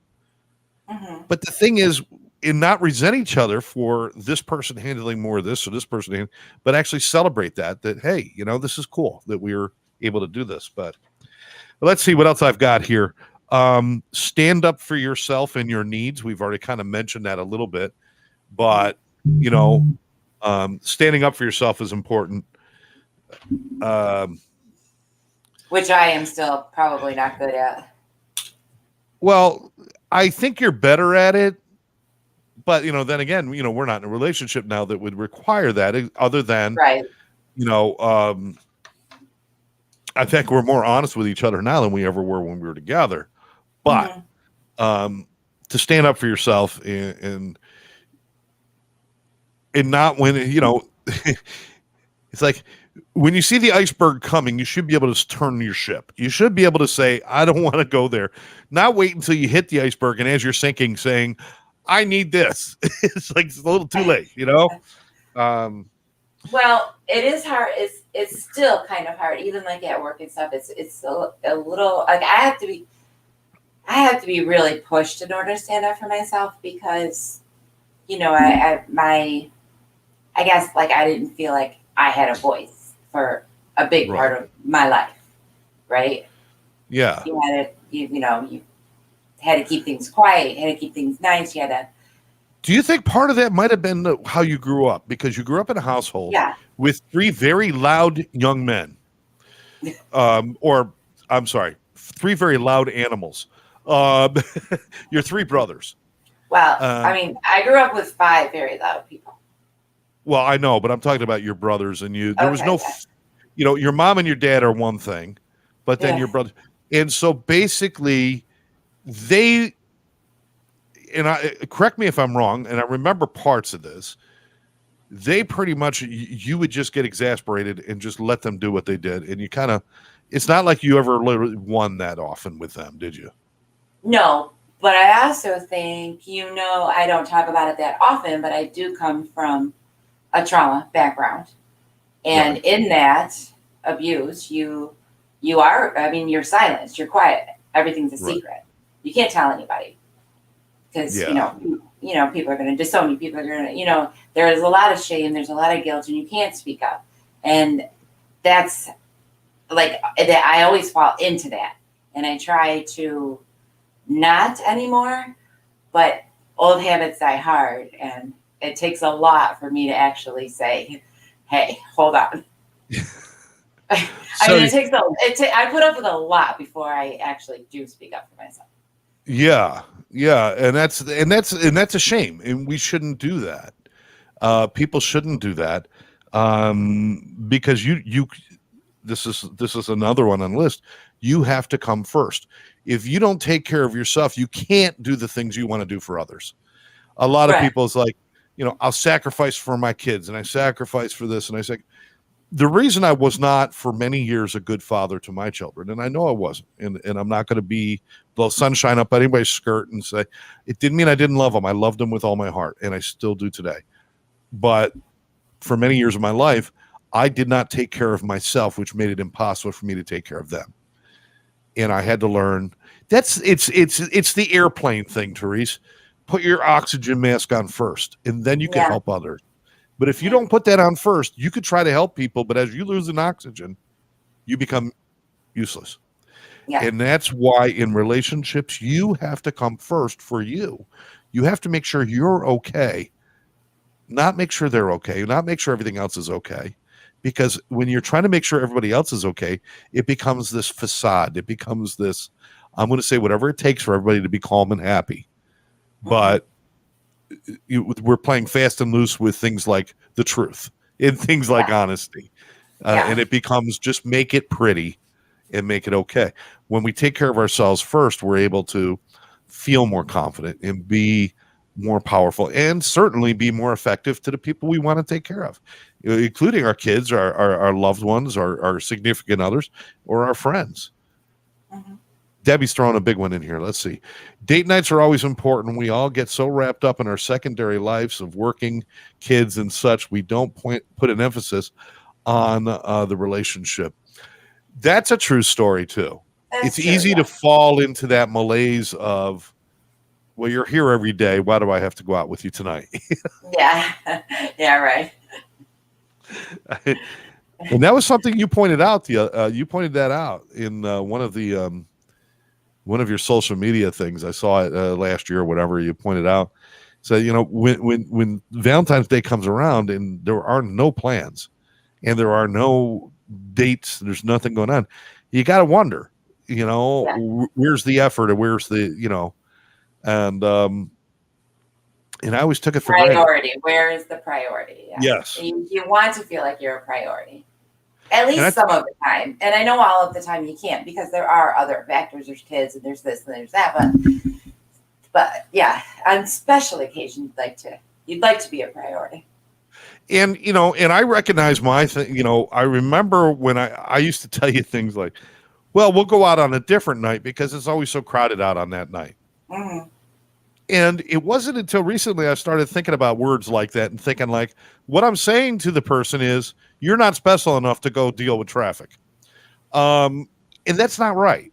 But the thing is, in not resent each other for this person handling more of this or this person, but actually celebrate that, hey, this is cool that we're able to do this. But let's see what else I've got here. Stand up for yourself and your needs. We've already kind of mentioned that a little bit, but you know, standing up for yourself is important. Which I am still probably not good at. Well, I think you're better at it, but then again, we're not in a relationship now that would require that. Other than, right. I think we're more honest with each other now than we ever were when we were together. But to stand up for yourself and not when it's like when you see the iceberg coming, you should be able to turn your ship. You should be able to say, I don't want to go there. Not wait until you hit the iceberg and as you're sinking saying, I need this. It's like it's a little too late, Well, it is hard. It's still kind of hard, even like at work and stuff. It's a little like I have to be really pushed in order to stand up for myself because, I guess like I didn't feel like I had a voice for a big part of my life, right? Yeah. You had to keep things quiet, you had to keep things nice, you had to. Do you think part of that might have been how you grew up? Because you grew up in a household with three very loud young men. Three very loud animals. Your three brothers. Well, I grew up with 5 very loud people. Well, I know, but I'm talking about your brothers and you. There was no, your mom and your dad are one thing, but then your brother. And so basically they, and correct me if I'm wrong, and I remember parts of this, they pretty much, you would just get exasperated and just let them do what they did. And you kind of, it's not like you ever literally won that often with them, did you? No, but I also think, I don't talk about it that often, but I do come from a trauma background. And in that abuse, you're silenced, you're quiet. Everything's a secret. You can't tell anybody because, people are going to disown you. People are going to, there's a lot of shame. There's a lot of guilt and you can't speak up. And that's like that. I always fall into that and I try to not anymore, but old habits die hard. And it takes a lot for me to actually say, hey, hold on. I put up with a lot before I actually do speak up for myself. Yeah. And that's a shame. And we shouldn't do that. People shouldn't do that. Because this is another one on the list. You have to come first. If you don't take care of yourself, you can't do the things you want to do for others. A lot of people is like, I'll sacrifice for my kids and I sacrifice for this. And I say, the reason I was not for many years a good father to my children, and I know I wasn't, and I'm not going to blow sunshine up anybody's skirt and say, it didn't mean I didn't love them. I loved them with all my heart, and I still do today. But for many years of my life, I did not take care of myself, which made it impossible for me to take care of them. And I had to learn it's the airplane thing, Therese. Put your oxygen mask on first, and then you can help others. But if you don't put that on first, you could try to help people, but as you lose an oxygen, you become useless. Yeah. And that's why in relationships, you have to come first for you. You have to make sure you're okay, not make sure they're okay, not make sure everything else is okay. Because when you're trying to make sure everybody else is okay, it becomes this facade. It becomes this, I'm going to say whatever it takes for everybody to be calm and happy. But we're playing fast and loose with things like the truth and things like honesty. And it becomes just make it pretty and make it okay. When we take care of ourselves first, we're able to feel more confident and be more powerful and certainly be more effective to the people we want to take care of, including our kids, our loved ones, our significant others, or our friends. Mm-hmm. Debbie's throwing a big one in here. Let's see. Date nights are always important. We all get so wrapped up in our secondary lives of working, kids, and such. We don't put an emphasis on the relationship. That's a true story, too. It's easy to fall into that malaise of, well, you're here every day. Why do I have to go out with you tonight? Yeah. Yeah, right. And that was something you pointed out. You pointed that out in one of your social media things. I saw it last year or whatever. You pointed out So, when Valentine's Day comes around and there are no plans and there are no dates, there's nothing going on, you got to wonder, where's the effort, or where's the, and I always took it for granted. Priority. Where is the priority? Yeah. Yes. You want to feel like you're a priority. At least some of the time. And I know all of the time you can't, because there are other factors. There's kids and there's this and there's that. But yeah, on special occasions, you'd like to be a priority. And, and I recognize my thing, I remember when I used to tell you things like, well, we'll go out on a different night because it's always so crowded out on that night. Mm-hmm. And it wasn't until recently I started thinking about words like that and thinking, like, what I'm saying to the person is, you're not special enough to go deal with traffic. And that's not right.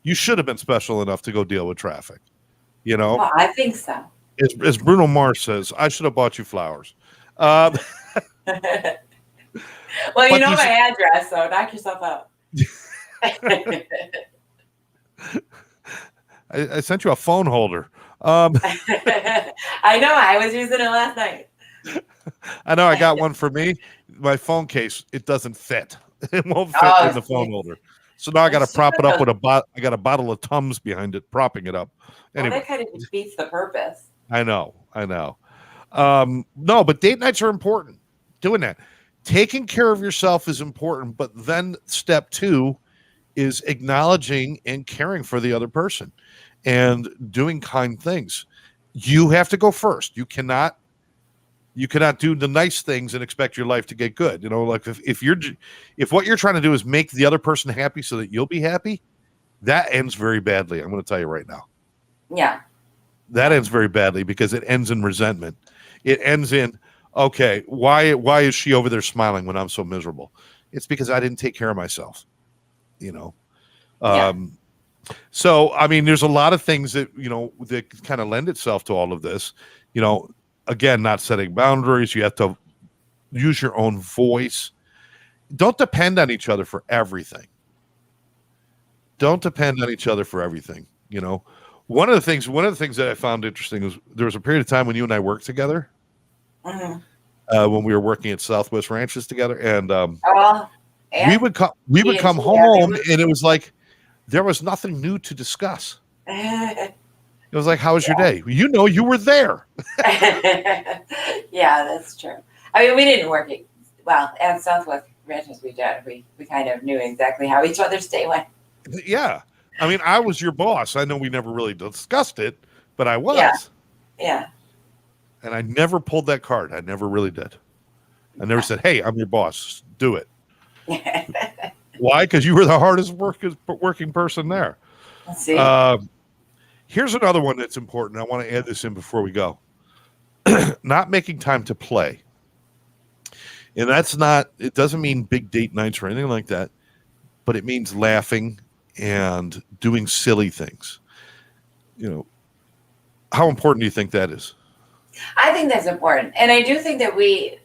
You should have been special enough to go deal with traffic. Well, I think so. As Bruno Mars says, I should have bought you flowers. Well, you know my address, so knock yourself out. I sent you a phone holder. I know. I was using it last night. I know. I got one for me. My phone case, it doesn't fit. It won't fit in the phone holder. So now I got to prop it up with I got a bottle of Tums behind it, propping it up. Anyway, well, that kind of defeats the purpose. I know. No, but date nights are important. Doing that. Taking care of yourself is important, but then step 2 is acknowledging and caring for the other person and doing kind things. You have to go first. You cannot do the nice things and expect your life to get good. Like if what you're trying to do is make the other person happy so that you'll be happy, that ends very badly. I'm going to tell you right now. Yeah. That ends very badly because it ends in resentment. It ends in, okay, why is she over there smiling when I'm so miserable? It's because I didn't take care of myself. Yeah. So, I mean, there's a lot of things that, that kind of lend itself to all of this, again, not setting boundaries. You have to use your own voice. Don't depend on each other for everything. One of the things that I found interesting is there was a period of time when you and I worked together, when we were working at Southwest Ranches together, and we would come home, and it was like there was nothing new to discuss. It was like, how was your day? You were there. Yeah, that's true. I mean, we didn't work it well at Southwest Ranches. We did. We kind of knew exactly how each other's day went. Yeah. I mean, I was your boss. I know we never really discussed it, but I was. Yeah. And I never pulled that card. I never really did. I never said, hey, I'm your boss. Do it. Why? Because you were the hardest working person there. Let's see. Here's another one that's important. I want to add this in before we go. Not making time to play. And it doesn't mean big date nights or anything like that, but it means laughing and doing silly things. How important do you think that is? I think that's important. And I do think that we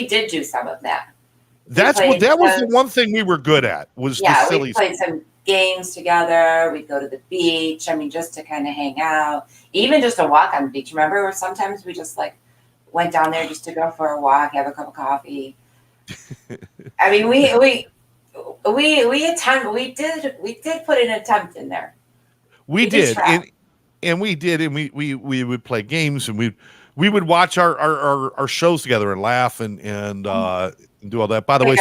did do some of that. That was the one thing we were good at, was the silly we played some games together. We'd go to the beach. I mean, just to kind of hang out, even just to walk on the beach. Remember, sometimes we just went down there just to go for a walk, have a cup of coffee. I mean, we did put an attempt in there. We did, and we would play games, and we would watch our shows together and laugh and do all that. By the way,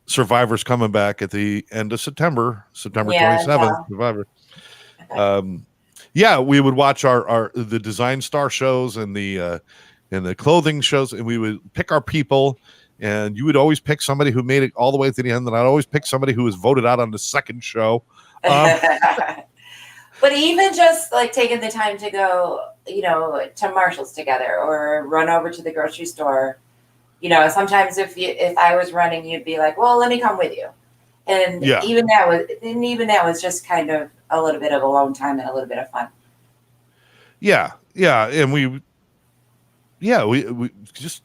Survivor's coming back at the end of September 27th. Survivor. We would watch the Design Star shows and the clothing shows, and we would pick our people. And you would always pick somebody who made it all the way to the end, and I'd always pick somebody who was voted out on the second show. But even just taking the time to go, to Marshall's together or run over to the grocery store. Sometimes if I was running, you'd be like, "Well, let me come with you," and even that was just kind of a little bit of alone time and a little bit of fun. Yeah, and we just.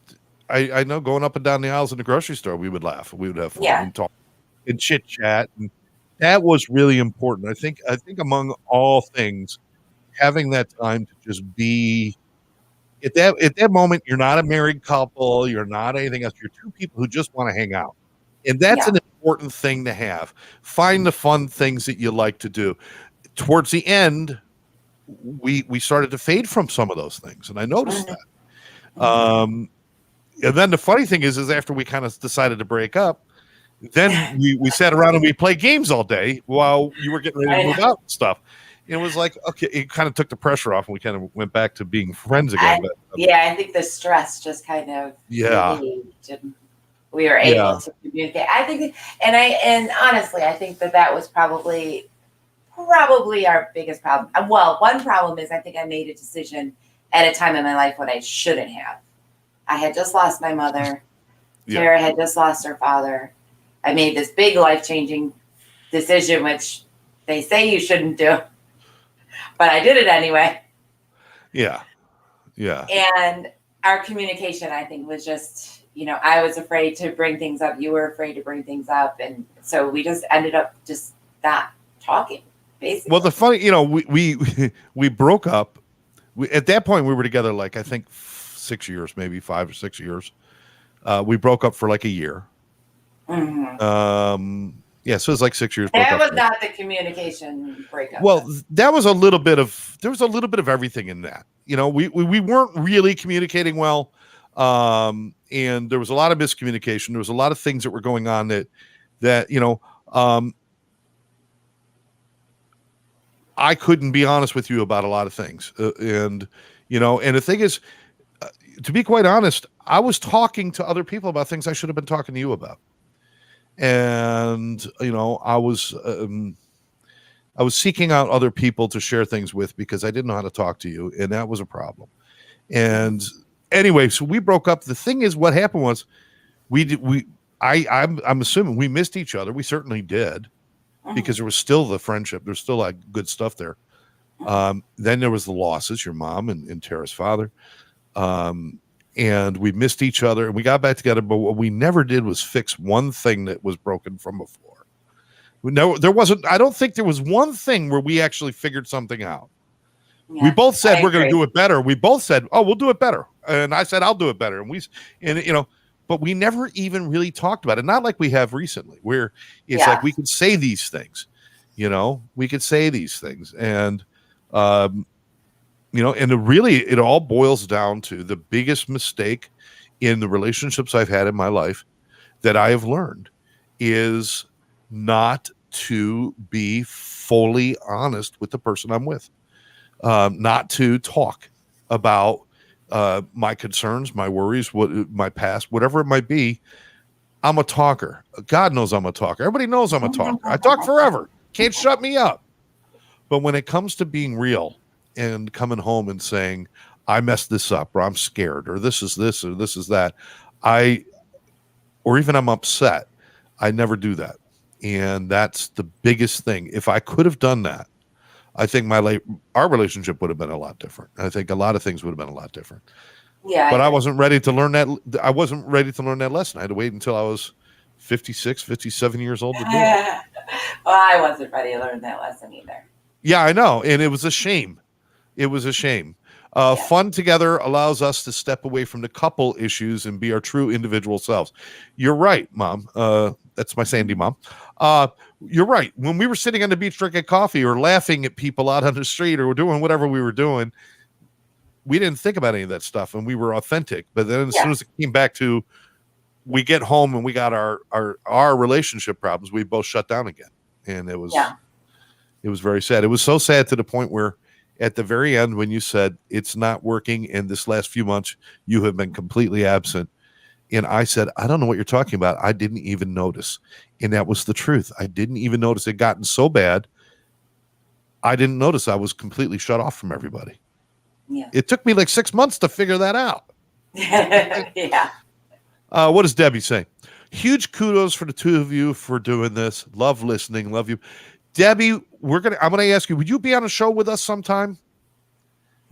I know going up and down the aisles in the grocery store, we would laugh. We would have fun and talk and chit chat, and that was really important. I think among all things, having that time to just be at that moment, you're not a married couple, you're not anything else. You're two people who just want to hang out. And that's Yeah. an important thing to have. Find the fun things that you like to do. Towards the end, we started to fade from some of those things, and I noticed that. And then the funny thing is after we kind of decided to break up, then we sat around and we played games all day while you were getting ready to move out and stuff. It was like, okay, it kind of took the pressure off, and we kind of went back to being friends again. I think the stress just kind of relieved, and we were able to communicate. I think, and honestly, I think that was probably our biggest problem. Well, one problem is I think I made a decision at a time in my life when I shouldn't have. I had just lost my mother. Tara had just lost her father. I made this big life-changing decision, which they say you shouldn't do, but I did it anyway. Yeah. And our communication, I think, was just, I was afraid to bring things up. You were afraid to bring things up. And so we just ended up just not talking, basically. Well, the funny, we broke up. At that point, we were together, like, I think 6 years, maybe 5 or 6 years. We broke up for like a year. Mm-hmm. So it was like 6 years. That was not the communication breakup. Well, there was a little bit of everything in that. We weren't really communicating well. And there was a lot of miscommunication. There was a lot of things that were going on that I couldn't be honest with you about a lot of things. And the thing is, to be quite honest, I was talking to other people about things I should have been talking to you about. And, I was seeking out other people to share things with because I didn't know how to talk to you. And that was a problem. And anyway, so we broke up. The thing is, what happened was I'm assuming we missed each other. We certainly did, because there was still the friendship. There's still like good stuff there. Then there was the losses, your mom and Tara's father. And we missed each other, and we got back together. But what we never did was fix one thing that was broken from before. No, there wasn't. I don't think there was one thing where we actually figured something out. Yeah, we both said we're going to do it better. We both said, "Oh, we'll do it better," and I said, "I'll do it better." But we never even really talked about it. Not like we have recently, where it's like we could say these things. We could say these things, and and it all boils down to the biggest mistake in the relationships I've had in my life that I have learned is not to be fully honest with the person I'm with, not to talk about my concerns, my worries, my past, whatever it might be. I'm a talker. God knows I'm a talker. Everybody knows I'm a talker. I talk forever. Can't shut me up. But when it comes to being real and coming home and saying, I messed this up, or I'm scared, or this is this, or this is that, or even I'm upset, I never do that. And that's the biggest thing. If I could have done that, I think our relationship would have been a lot different. I think a lot of things would have been a lot different. Yeah. But I wasn't ready to learn that. I wasn't ready to learn that lesson. I had to wait until I was 56, 57 years old to do it. Well, I wasn't ready to learn that lesson either. Yeah, I know. And it was a shame. It was a shame. Fun together allows us to step away from the couple issues and be our true individual selves. You're right, Mom. That's my Sandy mom. You're right. When we were sitting on the beach drinking coffee or laughing at people out on the street or doing whatever we were doing, we didn't think about any of that stuff, and we were authentic. But then as soon as it came back to we get home and we got our relationship problems, we both shut down again. And it was very sad. It was so sad to the point where at the very end, when you said it's not working in this last few months, you have been completely absent. And I said, I don't know what you're talking about. I didn't even notice. And that was the truth. I didn't even notice. It gotten so bad. I didn't notice. I was completely shut off from everybody. Yeah. It took me like 6 months to figure that out. Yeah. What does Debbie say? Huge kudos for the two of you for doing this. Love listening. Love you. Debbie, I'm going to ask you, would you be on a show with us sometime?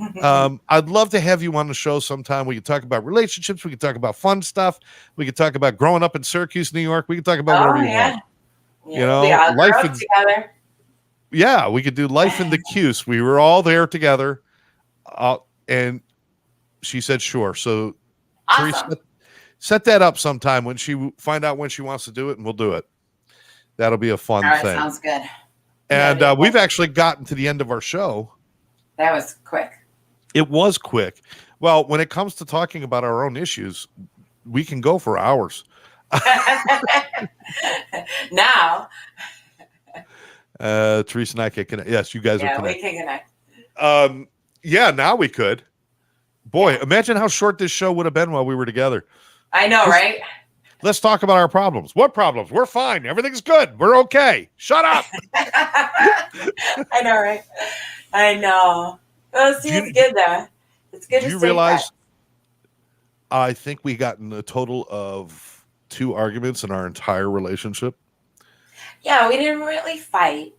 I'd love to have you on the show sometime. We could talk about relationships. We could talk about fun stuff. We could talk about growing up in Syracuse, New York. We could talk about whatever you want. Yeah. Life together. Yeah, we could do life in the Cuse. We were all there together. And She said sure. So Therese, Awesome. set that up sometime when she find out when she wants to do it, and we'll do it. That'll be a fun All right, thing. sounds good. And we've actually gotten to the end of our show. That was quick. It was quick. Well, when it comes to talking about our own issues, we can go for hours. Now. Therese and I can connect. Yes, you guys are connected. We can connect. Yeah, now we could. Boy, imagine how short this show would have been while we were together. I know, right? Let's talk about our problems. What problems? We're fine. Everything's good. We're okay. Shut up. I know, right? I know. Well, see, it's good though. It's good. Do you realize? I think we got in a total of 2 arguments in our entire relationship. Yeah, we didn't really fight.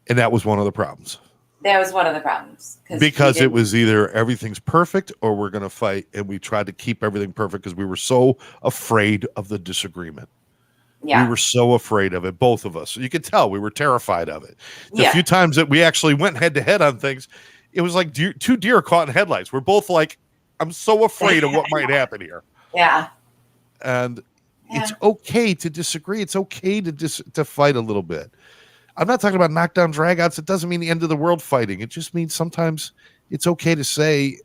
And that was one of the problems. That was one of the problems. Because it was either everything's perfect or we're going to fight. And we tried to keep everything perfect because we were so afraid of the disagreement. Yeah. We were so afraid of it, both of us. You could tell we were terrified of it. The few times that we actually went head to head on things, it was like 2 deer caught in headlights. We're both like, I'm so afraid of what might happen here. Yeah. And it's okay to disagree. It's okay to fight a little bit. I'm not talking about knockdown dragouts. It doesn't mean the end of the world fighting. It just means sometimes it's okay to say,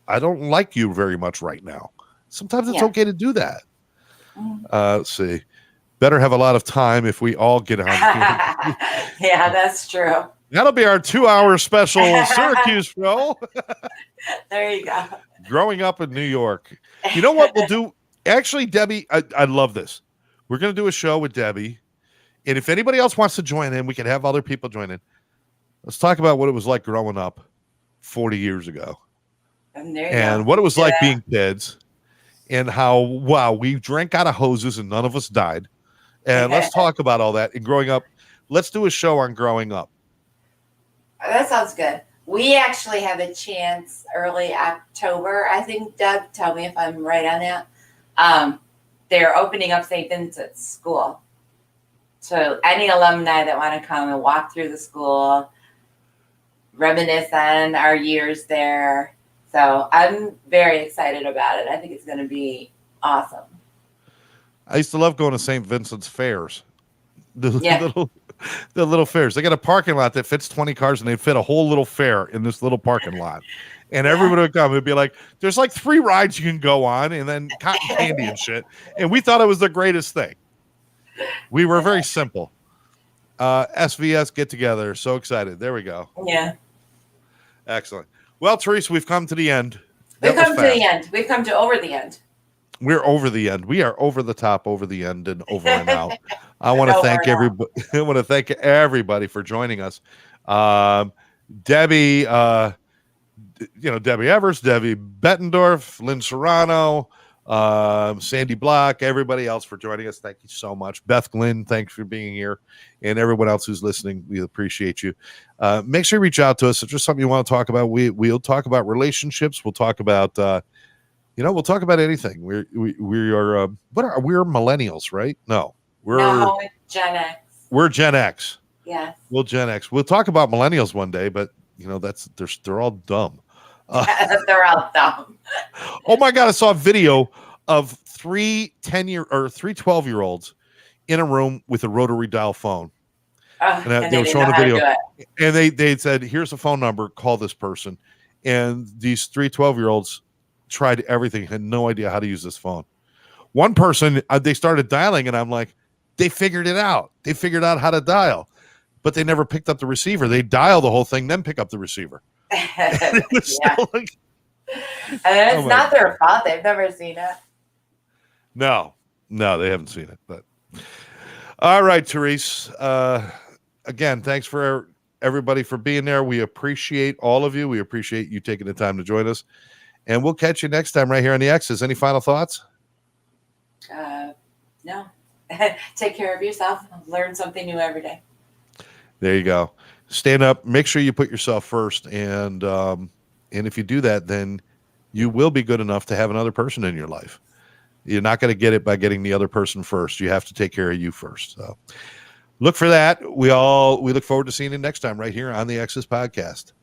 I don't like you very much right now. Sometimes it's okay to do that. Let's see. Better have a lot of time if we all get on here. Yeah, that's true. That'll be our 2-hour special Syracuse show. There you go. Growing up in New York. You know what we'll do? Actually, Debbie, I love this. We're going to do a show with Debbie. And if anybody else wants to join in, we can have other people join in. Let's talk about what it was like growing up 40 years ago. And what it was like being kids. And how, wow, we drank out of hoses and none of us died. And let's talk about all that. And growing up, let's do a show on growing up. That sounds good. We actually have a chance early October. I think, Deb, tell me if I'm right on that. They're opening up St. Vincent's School. So any alumni that want to come and walk through the school, reminisce on our years there. So I'm very excited about it. I think it's going to be awesome. I used to love going to St. Vincent's fairs. The little fairs. They got a parking lot that fits 20 cars, and they fit a whole little fair in this little parking lot. And everybody would come and be like, there's like 3 rides you can go on, and then cotton candy and shit. And we thought it was the greatest thing. We were very simple. SVS get together. So excited. There we go. Yeah. Excellent. Well, Therese, we've come to the end. We've come to the end. We've come to over the end. We're over the end. We are over the top, over the end, and over and out. I want to thank everybody. I want to thank everybody for joining us. Debbie, Debbie Evers, Debbie Bettendorf, Lynn Serrano, Sandy Block, everybody else for joining us. Thank you so much. Beth Glynn, thanks for being here. And everyone else who's listening, we appreciate you. Make sure you reach out to us. If there's something you want to talk about, we'll talk about relationships. We'll talk about, we'll talk about anything. We're millennials, right? No, we're Gen X. We're Gen X. Yes. We'll Gen X. We'll talk about millennials one day, but they're all dumb. They're all dumb. Oh my God. I saw a video of 3 12-year-olds in a room with a rotary dial phone. And they were showing a video, and they said, here's a phone number, call this person. And these 3 12-year-olds tried everything, had no idea how to use this phone. One person, they started dialing, and I'm like, they figured it out. They figured out how to dial, but they never picked up the receiver. They dial the whole thing, then pick up the receiver. It's not their fault. They've never seen it. No, they haven't seen it. But all right, Therese. Again, thanks for everybody for being there. We appreciate all of you. We appreciate you taking the time to join us. And we'll catch you next time right here on the Exes. Any final thoughts? No. Take care of yourself. Learn something new every day. There you go. Stand up. Make sure you put yourself first. And if you do that, then you will be good enough to have another person in your life. You're not going to get it by getting the other person first. You have to take care of you first. So look for that. We look forward to seeing you next time right here on the Exes podcast.